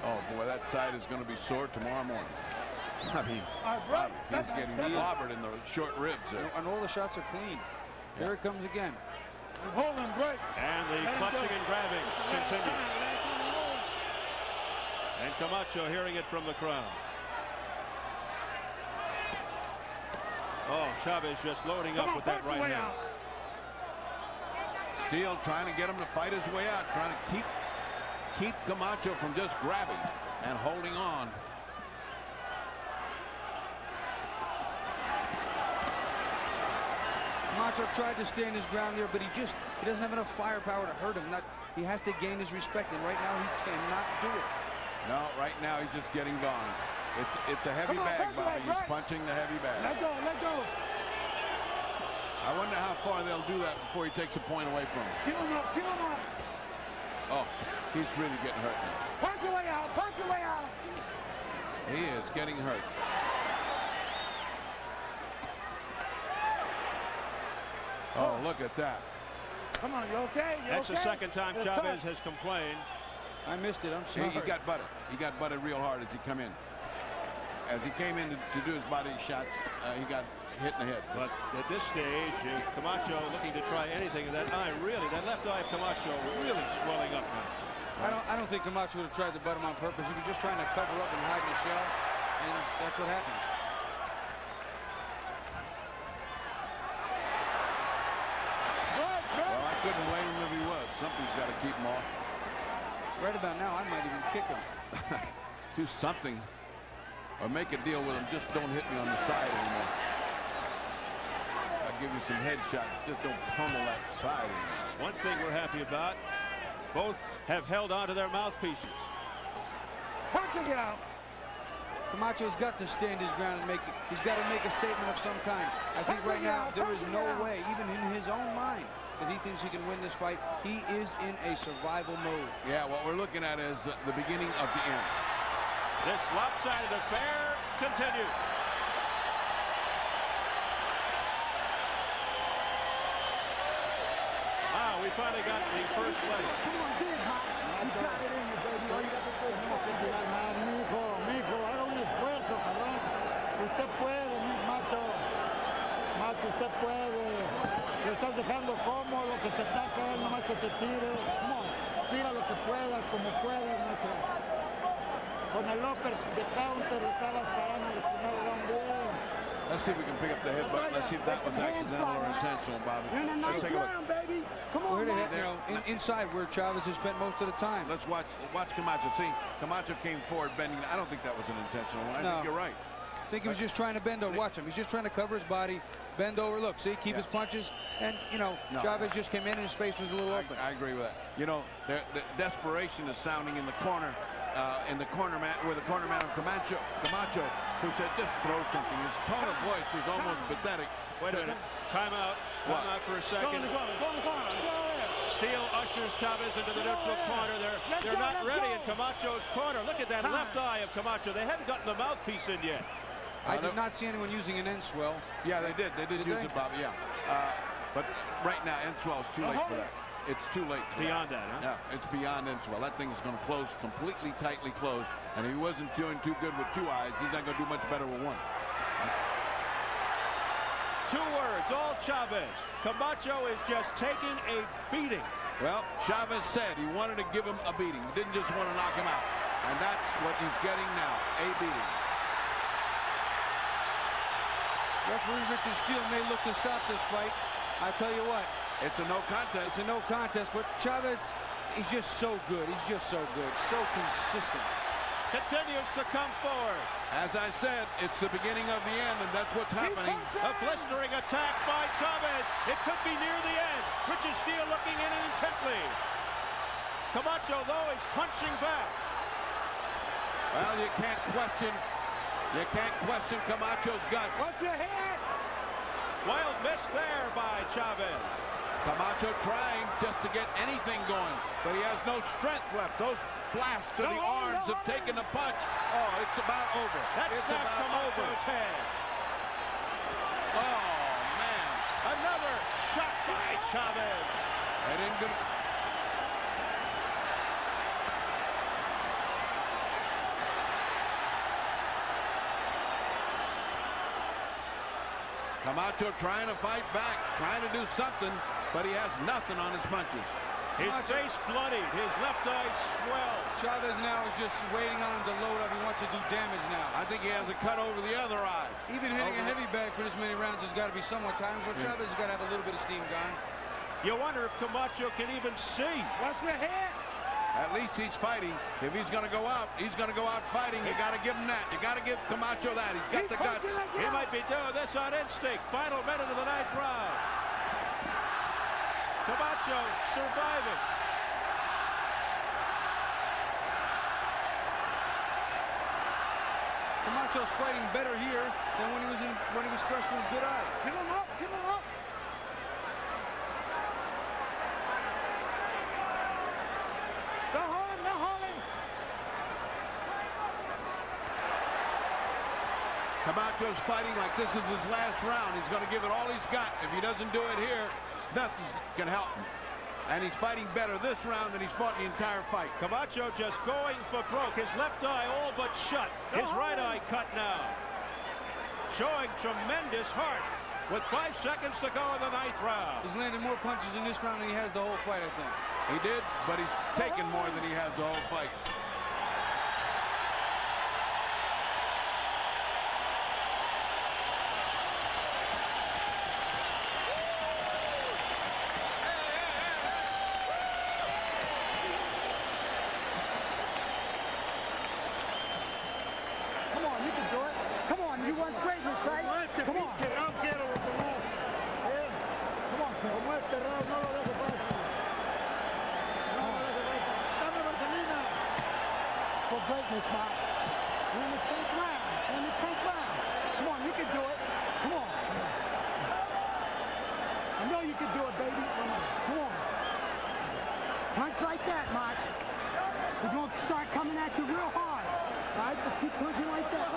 Oh, boy, that side is going to be sore tomorrow morning. I mean, he's getting clobbered in the short ribs there. And all the shots are clean. Here it comes again. Hold him, break. And the clutching and grabbing continues. And Camacho hearing it from the crowd. Oh, Chavez just loading up with that right hand. Steele trying to get him to fight his way out, trying to keep Camacho from just grabbing and holding on. Camacho tried to stand his ground there, but he doesn't have enough firepower to hurt him. He has to gain his respect, and right now he cannot do it. No, right now he's just getting gone. It's a heavy bag, Bobby. He's punching the heavy bag. Let go, let go. I wonder how far they'll do that before he takes a point away from him. Keep him up, keep him up. Oh, he's really getting hurt now. Punch away out, punch away out. He is getting hurt. Oh, look at that. Come on, you okay? That's the second time Chavez has complained. I missed it. I'm sorry. He got butted. He got butted real hard as he come in. As he came in to do his body shots, he got hit in the head. But at this stage, Camacho looking to try anything. That eye really, that left eye of Camacho really swelling up now. I don't think Camacho would have tried to butt him on purpose. He was just trying to cover up and hide in the shell, and that's what happens. Well, I couldn't blame him if he was. Something's got to keep him off. Right about now, I might even kick him. Do something. Or make a deal with him. Just don't hit me on the side anymore. I'll give you some headshots. Just don't pummel that side anymore. One thing we're happy about, both have held on to their mouthpieces. Punching it out. Camacho's got to stand his ground and he's got to make a statement of some kind. I think right now there is no way, even in his own mind, that he thinks he can win this fight. He is in a survival mode. Yeah, what we're looking at is the beginning of the end. This lopsided affair continues. Ah, we finally got the first leg. Come on, dig, Hot. You got it in you, baby. All you got to do is Tenemos que tirar más, mijo, haga un esfuerzo, cabrón. Usted puede, macho. Macho, usted puede. Lo estás dejando cómodo, que te ataca él, nomás que te tire. Come on, tira lo que puedas, como puedas, macho. Con el upper de counter estabas parando el primer round bien. Let's see if we can pick up the headbutt. Let's see if that was accidental or intentional, Bobby. You're in a nice Let's take a look. round, baby. Come on, man. Inside where Chavez has spent most of the time. Let's watch Camacho. See, Camacho came forward bending. I don't think that was an intentional one. I think you're right. I think he was just trying to bend over. Watch him. He's just trying to cover his body, bend over. Look, see, keep his punches. And, you know, Chavez just came in and his face was a little open. I agree with that. You know, the desperation is sounding in the corner. In the corner man, where the corner man of Camacho, who said, just throw something. His tone of voice was almost pathetic. Wait a minute. Timeout. Timeout for a second. Steele ushers Chavez into the neutral corner. They're not ready in Camacho's corner. Look at that left eye of Camacho. They haven't gotten the mouthpiece in yet. I did not see anyone using an end swell. Yeah, they did. They did use it, Bobby. Yeah. But right now, end swell is too late for that. It's too late. Beyond that, huh? Yeah, it's beyond end swell. That thing is going to close completely tightly closed. And he wasn't doing too good with two eyes. He's not going to do much better with one. 2 words, all Chavez. Camacho is just taking a beating. Well, Chavez said he wanted to give him a beating. He didn't just want to knock him out. And that's what he's getting now, a beating. Referee Richard Steele may look to stop this fight. I tell you what. It's a no contest. It's a no contest, but Chavez, he's just so good. He's just so good, so consistent. Continues to come forward. As I said, it's the beginning of the end, and that's what's happening. A blistering attack by Chavez. It could be near the end. Richard Steele looking in intently. Camacho, though, is punching back. Well, you can't question Camacho's guts. What's your hand? Wild miss there by Chavez. Camacho trying just to get anything going, but he has no strength left. Those blasts to the arms have taken the punch. Oh, it's about over. That's knocked Camacho's head. Oh, man. Another shot Chavez. They didn't get Camacho trying to fight back, trying to do something, but he has nothing on his punches. His face bloodied, his left eye swelled. Chavez now is just waiting on him to load up. He wants to do damage now. I think he has a cut over the other eye. Even hitting a heavy bag for this many rounds has got to be somewhat tiring. So Chavez has got to have a little bit of steam going. You wonder if Camacho can even see. What's your hit? At least he's fighting. If he's going to go out, he's going to go out fighting. You got to give him that. You got to give Camacho that. He's got the guts. He might be doing this on instinct. Final minute of the 9th round. Camacho surviving. Camacho's fighting better here than when he was fresh with his good eye. Give him up, give him up. No holding, no holding. Camacho's fighting like this is his last round. He's going to give it all he's got. If he doesn't do it here, nothing can help him. And he's fighting better this round than he's fought the entire fight. Camacho just going for broke. His left eye all but shut. His right eye cut now. Showing tremendous heart with 5 seconds to go in the 9th round. He's landed more punches in this round than he has the whole fight, I think. He did, but he's taken more than he has the whole fight. Come on, you can do it. Come on, you want greatness, right? Come on. Come on, Phil. For greatness, Max. We're in the 10th round. We're in the 10th round. Come on, you can do it. Come on. I know you can do it, baby. Come on. Punch like that, Max. He's going to start coming at you real hard. All right, just keep punching like that.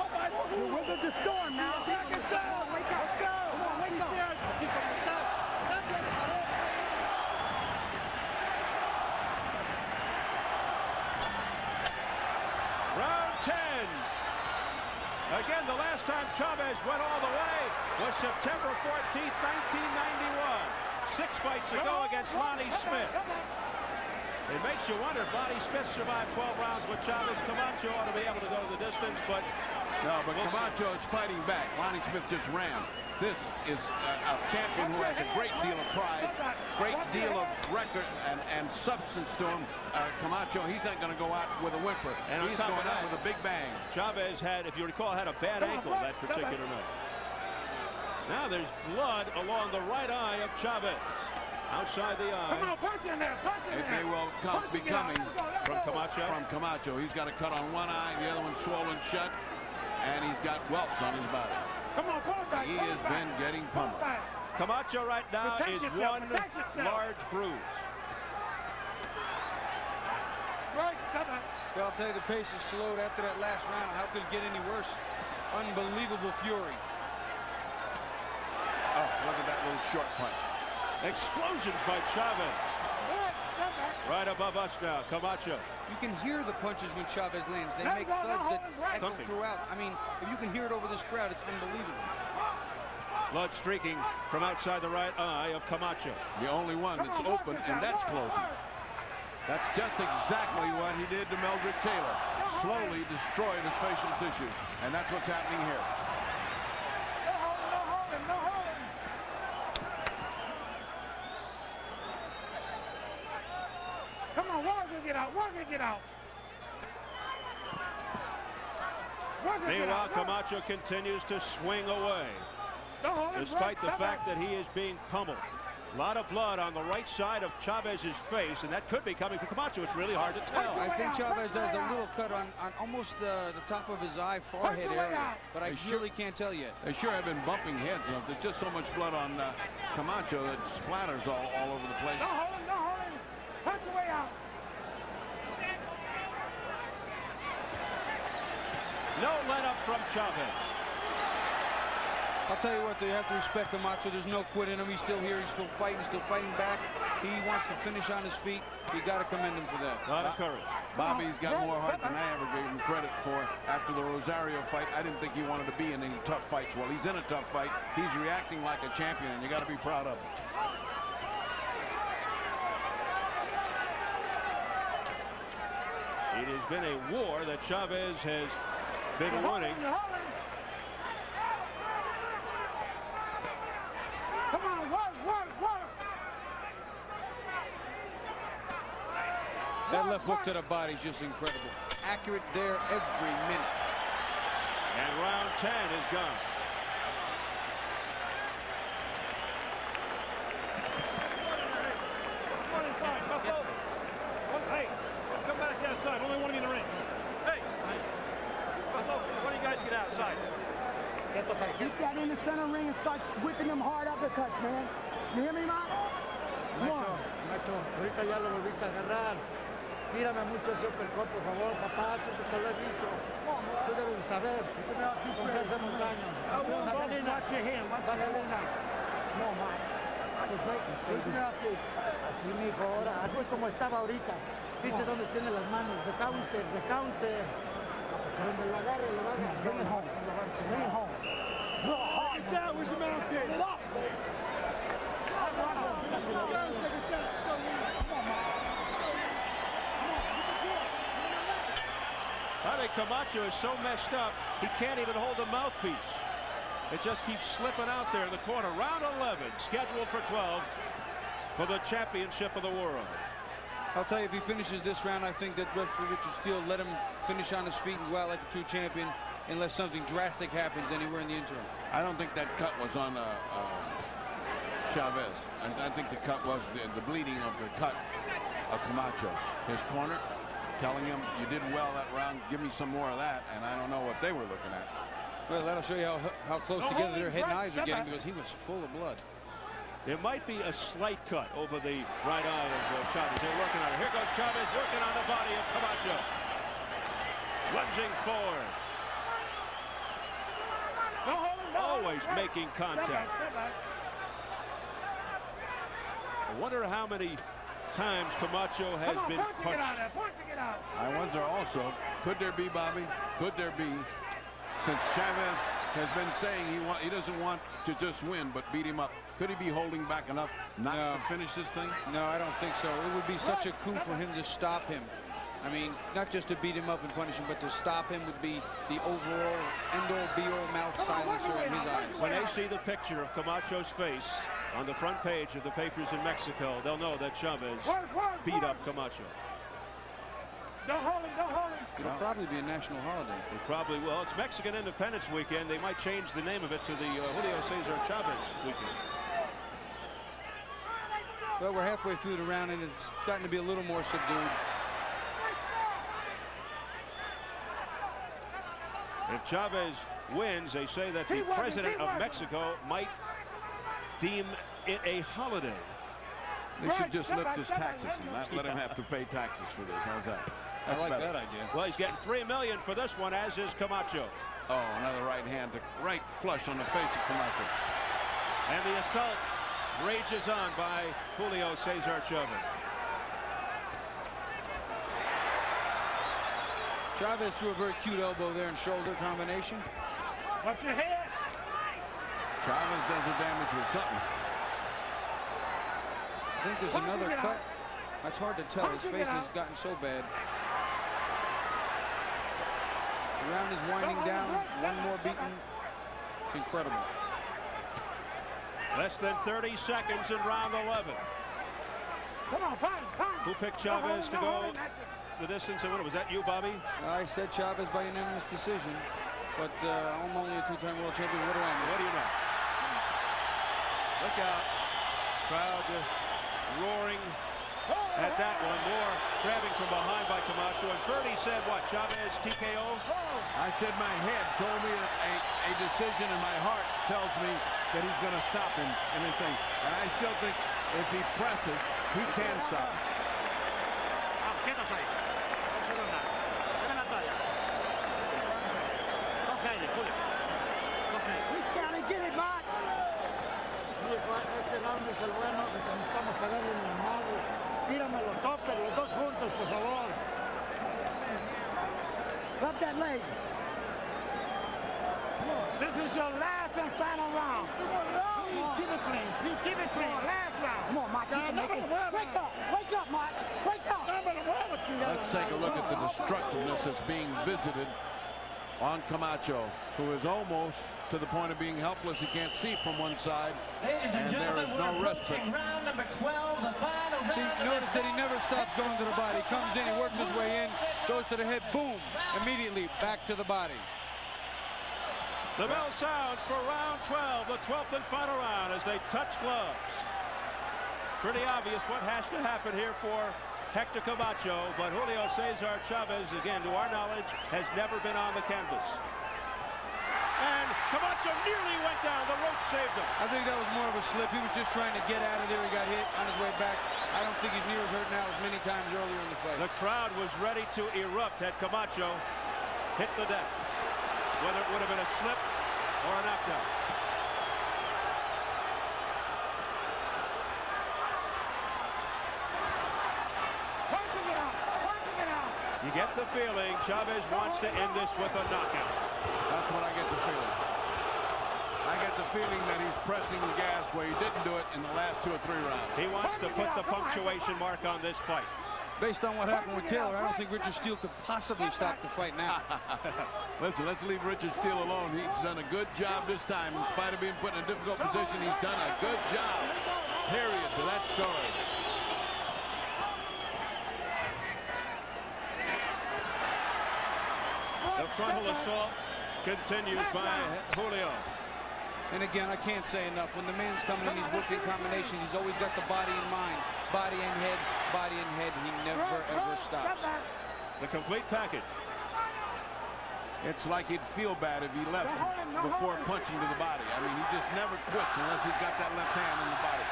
You're weathering the storm now. Come on, wake up. Come on, wake up. Round 10. Again, the last time Chavez went all the way was September 14th, 1991. 6 fights ago against Lonnie Smith. It makes you wonder if Lonnie Smith survived 12 rounds with Chavez. Camacho ought to be able to go the distance, but... No, but Camacho is fighting back. Lonnie Smith just ran. This is a champion who has a great deal of pride, great deal of record and substance to him. Camacho, he's not going to go out with a whimper. And he's going out with a big bang. Chavez had, if you recall, had a bad ankle that particular night. Now there's blood along the right eye of Chavez. Outside the eye. Come on, punch in there, punch in there. It may well be coming from Camacho. From Camacho. He's got a cut on one eye, the other one's swollen shut, and he's got welts on his body. Come on, pull it back. He has been getting pummeled. Camacho right now is one large bruise. Right, stop it. Well, I'll tell you, the pace is slowed after that last round. How could it get any worse? Unbelievable fury. Oh, look at that little short punch. Explosions by Chavez. Right above us now, Camacho. You can hear the punches when Chavez lands. They make thuds that echo throughout. I mean, if you can hear it over this crowd, it's unbelievable. Blood streaking from outside the right eye of Camacho. The only one that's open, and that's closing. That's just exactly what he did to Meldrick Taylor. Slowly destroyed his facial tissues. And that's what's happening here. Come on, Walker, get out. Walker, get out. Meanwhile, Camacho continues to swing away, despite the fact that he is being pummeled. A lot of blood on the right side of Chavez's face, and that could be coming from Camacho. It's really hard to tell. I think Chavez has a little cut on almost the top of his eye, forehead area, but I really can't tell yet. They sure have been bumping heads. There's just so much blood on Camacho that splatters all over the place. No holding, no holding. Punch the way out. No let up from Chavez. I'll tell you what, you have to respect Camacho. There's no quit in him. He's still here. He's still fighting back. He wants to finish on his feet. You got to commend him for that. A lot of courage. Bobby's got more heart than I ever gave him credit for. After the Rosario fight, I didn't think he wanted to be in any tough fights. Well, he's in a tough fight. He's reacting like a champion, and you got to be proud of him. It has been a war that Chavez has been winning. Come on, work. That left hook to the body is just incredible. Accurate there every minute. And round 10 is gone. Come on inside, Buffalo. Hey, come back outside. Only one of you in the ring. Hey, Buffalo, why don't you guys get outside? Keep that in the center ring and start whipping them hard uppercuts, man. You hear me, Max? Macho, ahorita ya lo volviste a agarrar. Tírame mucho ese uppercut, por favor, papá, siempre te lo he dicho. Tú debes de saber con qué hacemos daño. Vaselina. Vaselina. No, Max. Así, mijo, ahora, así como estaba ahorita. ¿Viste dónde tiene las manos? De counter. Donde lo agarre, lo agarre. Bring it home. Bring it home. Take it down. Where's your mouthpiece? Get up. I think Camacho is so messed up, he can't even hold the mouthpiece. It just keeps slipping out there in the corner. Round 11, scheduled for 12 for the championship of the world. I'll tell you, if he finishes this round, I think that referee Richard Steele let him finish on his feet and go out like a true champion unless something drastic happens anywhere in the interim. I don't think that cut was on Chavez. And I think the cut was the bleeding of the cut of Camacho. His corner telling him, you did well that round, give me some more of that, and I don't know what they were looking at. Well, that'll show you how close together their head and eyes are getting, because he was full of blood. There might be a slight cut over the right eye of Chavez. They're working on it. Here goes Chavez working on the body of Camacho. Lunging forward. Always making contact. I wonder how many times Camacho has been punched. I wonder also, could there be, Bobby, since Chavez has been saying he doesn't want to just win but beat him up, could he be holding back enough not to finish this thing? No, I don't think so. It would be such a coup for him to stop him. I mean, not just to beat him up and punish him, but to stop him would be the overall end-all, be-all mouth silencer in his eyes. When they see the picture of Camacho's face on the front page of the papers in Mexico, they'll know that Chavez beat up Camacho. Don't hold him. It'll probably be a national holiday. It probably will. It's Mexican Independence Weekend. They might change the name of it to the Julio Cesar Chavez weekend. Well, we're halfway through the round, and it's gotten to be a little more subdued. If Chavez wins, they say that the president of Mexico might deem it a holiday. They should just lift his taxes and not let him have to pay taxes for this. How's that? I like that idea. Well, he's getting $3 million for this one, as is Camacho. Oh, another right hand, right flush on the face of Camacho. And the assault rages on by Julio Cesar Chavez. Chavez threw a very cute elbow there and shoulder combination. Watch your head. Chavez does the damage with something. I think there's another cut. That's hard to tell. His face has gotten so bad. The round is winding down. One more beating. It's incredible. Less than 30 seconds in round 11. Come on, pound. Who picked Chavez to go the distance and win? Was that you, Bobby? I said Chavez by unanimous decision, but I'm only a two-time world champion. What do I know? What do you know? Look out. Crowd roaring at that one. More grabbing from behind by Camacho. And Ferdy said what? Chavez TKO? I said my head told me that a decision in my heart tells me that he's going to stop him in this thing. And I still think if he presses, he can stop him. Reach down and get it, Mike. es el bueno, que necesitamos pegarle en la madre. Tírame los toppers, los dos juntos, por favor. Rub that leg. This is your last and final round. Please keep it clean. Please keep it clean. Last round. Come on, Mach. You can make it. Wake up. Wake up, Mach. Wake up. Let's take a look at the destructiveness that's being visited on Camacho, who is almost to the point of being helpless. He can't see from one side, and there is no respite. Round number 12, the final round. See, notice that he never stops going to the body. He comes in, he works his way in, goes to the head, boom, immediately back to the body. The bell sounds for round 12, the 12th and final round, as they touch gloves. Pretty obvious what has to happen here for Hector Camacho, but Julio Cesar Chavez, again, to our knowledge, has never been on the canvas. And Camacho nearly went down. The rope saved him. I think that was more of a slip. He was just trying to get out of there. He got hit on his way back. I don't think he's near as hurt now as many times earlier in the fight. The crowd was ready to erupt had Camacho hit the deck, whether it would have been a slip or a knockdown. You get the feeling Chavez wants to end this with a knockout. That's what I get the feeling. I get the feeling that he's pressing the gas where he didn't do it in the last 2 or 3 rounds. He wants to put the punctuation mark on this fight. Based on what happened with Taylor, I don't think Richard Steele could possibly stop the fight now. Listen, let's leave Richard Steele alone. He's done a good job this time. In spite of being put in a difficult position, he's done a good job. Period to that story. The frontal assault continues by Julio. And again, I can't say enough. When the man's coming in, he's working combination. He's always got the body in mind. Body and head, body and head. He never, ever stops. The complete package. It's like he'd feel bad if he left before punching to the body. I mean, he just never quits unless he's got that left hand in the body.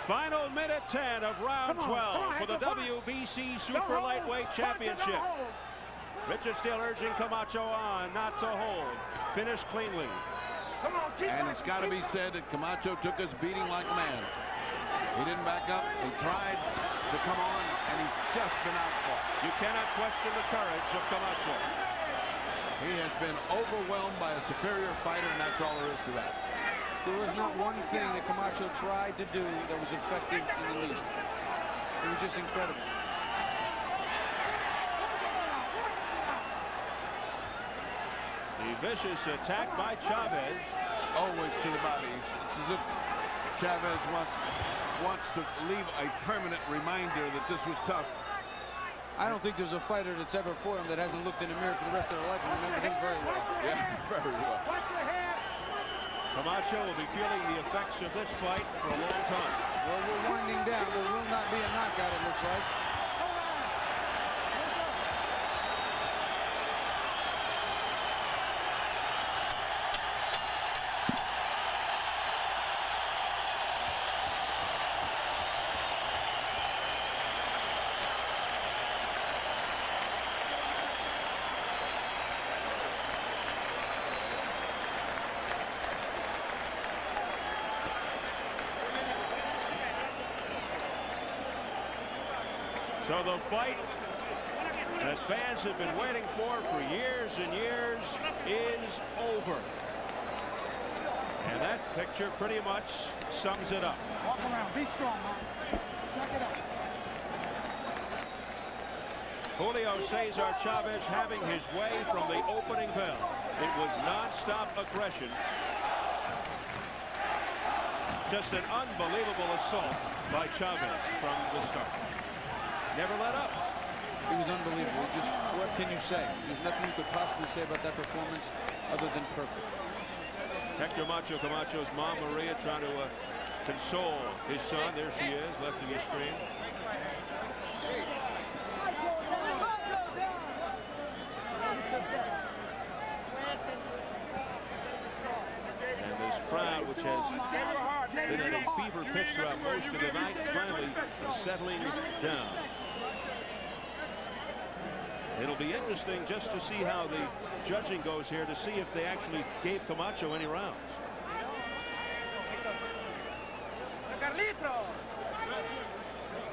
Final minute 10 of round 12 for the WBC Super Lightweight Championship. Richard Steele urging Camacho on not to hold. Finish cleanly. And it's got to be said that Camacho took his beating like a man. He didn't back up. He tried to come on, and he's just been outfought. You cannot question the courage of Camacho. He has been overwhelmed by a superior fighter, and that's all there is to that. There was not one thing that Camacho tried to do that was effective in the least. It was just incredible. The vicious attack by Chavez. Always to the body. It's as if Chavez wants to leave a permanent reminder that this was tough. I don't think there's a fighter that's ever fought him that hasn't looked in the mirror for the rest of their life and remembered him very well. Yeah, very well. Camacho will be feeling the effects of this fight for a long time. Well, we're winding down. There will not be a knockout, it looks like. So the fight that fans have been waiting for years and years is over. And that picture pretty much sums it up. Walk around. Be strong, man. Check it out. Julio Cesar Chavez having his way from the opening bell. It was non-stop aggression. Just an unbelievable assault by Chavez from the start. Never let up. It was unbelievable. Just what can you say? There's nothing you could possibly say about that performance other than perfect. Hector Camacho's mom, Maria, trying to console his son. There she is, left of your screen. And this crowd, which has been in a fever pitch throughout most of the night, finally settling down. It'll be interesting just to see how the judging goes here, to see if they actually gave Camacho any rounds.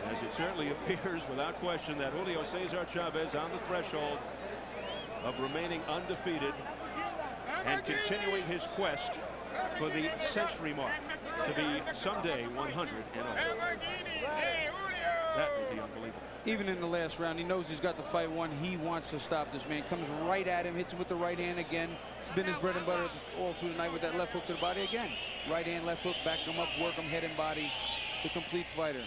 As it certainly appears, without question, that Julio Cesar Chavez on the threshold of remaining undefeated and continuing his quest for the century mark, to be someday 100-0. That would be unbelievable. Even in the last round, he knows he's got the fight won. He wants to stop this man. Comes right at him, hits him with the right hand again. It's been his bread and butter all through the night with that left hook to the body again. Right hand, left hook, back him up, work him, head and body. The complete fighter.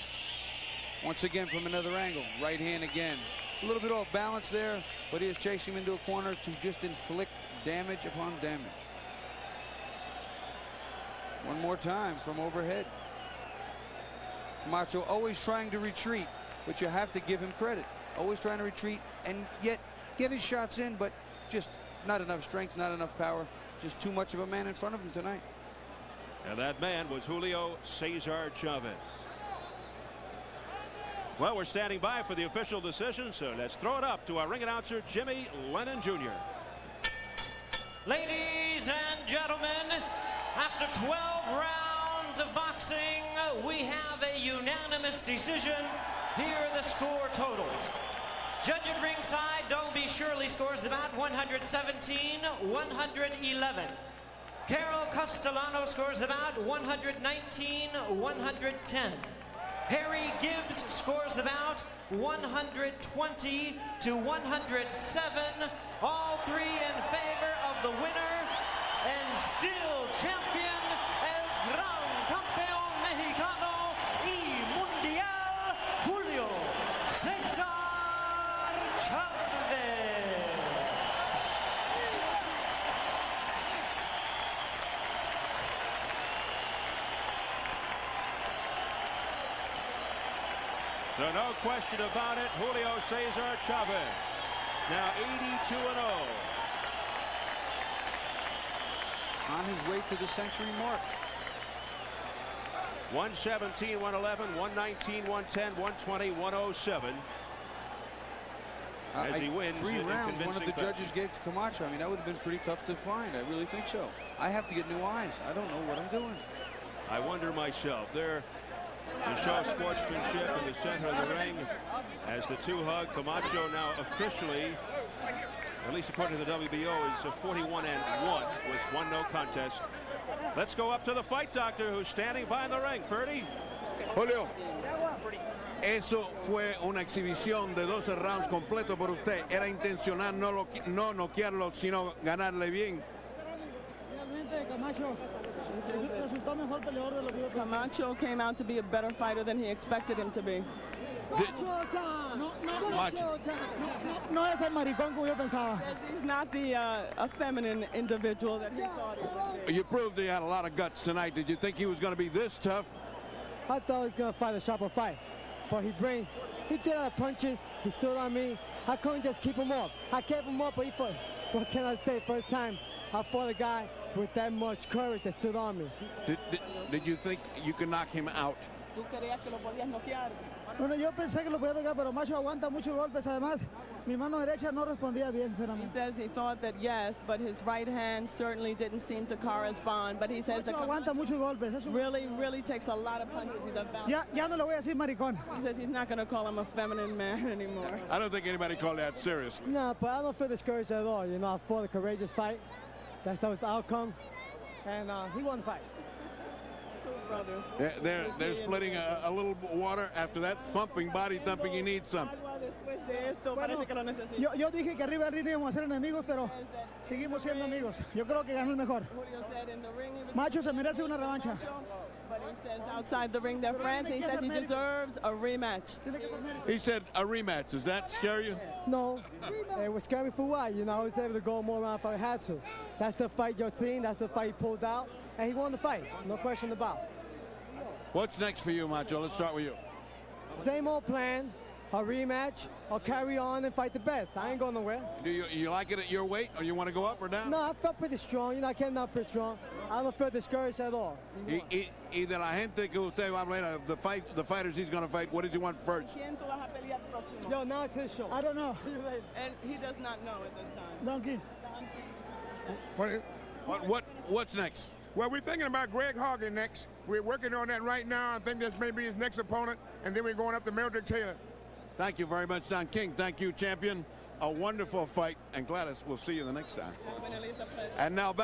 Once again from another angle. Right hand again. A little bit off balance there, but he is chasing him into a corner to just inflict damage upon damage. One more time from overhead. Camacho always trying to retreat, but you have to give him credit. Always trying to retreat and yet get his shots in, but just not enough strength, not enough power. Just too much of a man in front of him tonight. And that man was Julio Cesar Chavez. Well, we're standing by for the official decision, so let's throw it up to our ring announcer, Jimmy Lennon Jr. Ladies and gentlemen, after 12 rounds of boxing, we have a unanimous decision. Here are the score totals. Judge at ringside, Dolby Shirley scores the bout 117-111. Carol Castellano scores the bout 119-110. Harry Gibbs scores the bout 120-107. All three in favor of the winner and still champion, el gran campeón mexicano y mundial, Julio Cesar Chavez. So no question about it, Julio Cesar Chavez, now 82-0. On his way to the century mark. 117, 111, 119, 110, 120, 107. As he wins 3 in rounds, one of convincing the fashion. judges gave to Camacho. I mean, that would have been pretty tough to find. I really think so. I have to get new eyes. I don't know what I'm doing. I wonder myself. There to show sportsmanship in the center of the ring as the two hug. Camacho now officially, at least according to the WBO, is 41-1 with 1 no contest. Let's go up to the fight doctor who's standing by in the ring. Ferdy. Julio, eso fue una exhibición de 12 rounds completo por usted. Era intencional no noquearlo, sino ganarle bien. Realmente Camacho resultó mejor peleador de lo que yo pensé. Camacho came out to be a better fighter than he expected him to be. No es el maricón como yo pensaba. He's not the effeminate individual that he thought he would be. You proved he had a lot of guts tonight. Did you think he was going to be this tough? I thought he was going to fight a sharper fight, but he threw out punches, he stood on me. I couldn't just keep him off. I kept him up, but he fought. What can I say? First time I fought a guy with that much courage that stood on me. Did you think you could knock him out? ¿Tú creías que lo podías noquear? Bueno, yo pensé que lo podía pegar, pero Macho aguanta muchos golpes. Además, mi mano derecha no respondía bien, He sinceramente. says he thought that yes, but his right hand certainly didn't seem to correspond. But he says that Macho aguanta muchos golpes. Eso really takes a lot of punches. He's a ya no le voy a decir maricón. He says he's not going to call him a feminine man anymore. I don't think anybody called that serious. No, but I don't feel discouraged at all. You know, I fought a courageous fight. That was the outcome. And he won the fight. Brothers. They're splitting a little water. After that thumping, body thumping, you need some. Yo dije que arriba del ring íbamos a ser enemigos, pero seguimos siendo amigos. Yo creo que ganó el mejor. Macho se merece una revancha. But he says outside the ring they're friends. He says he deserves a rematch. He said a rematch. Does that scare you? No. It was scary for what? You know, I was able to go more round if I had to. That's the fight you're seeing. That's the fight he pulled out. And he won the fight. No question about it. What's next for you, Macho? Let's start with you. Same old plan. a rematch, I'll carry on and fight the best. I ain't going nowhere. Do you like it at your weight, or you want to go up or down? No, I felt pretty strong. You know, I came out pretty strong. I don't feel discouraged at all. Y de la gente que usted va a hablar, the fighters he's going to fight, what does he want first? ¿Quién tú vas a pelear próximo? Yo, now it's his show. I don't know. And he does not know at this time. Donkey. What's next? Well, we're thinking about Greg Hargan next. We're working on that right now. I think this may be his next opponent, and then we're going up to Mildred Taylor. Thank you very much, Don King. Thank you, champion. A wonderful fight, and Gladys, we'll see you the next time. Definitely, it's a pleasure. And now back.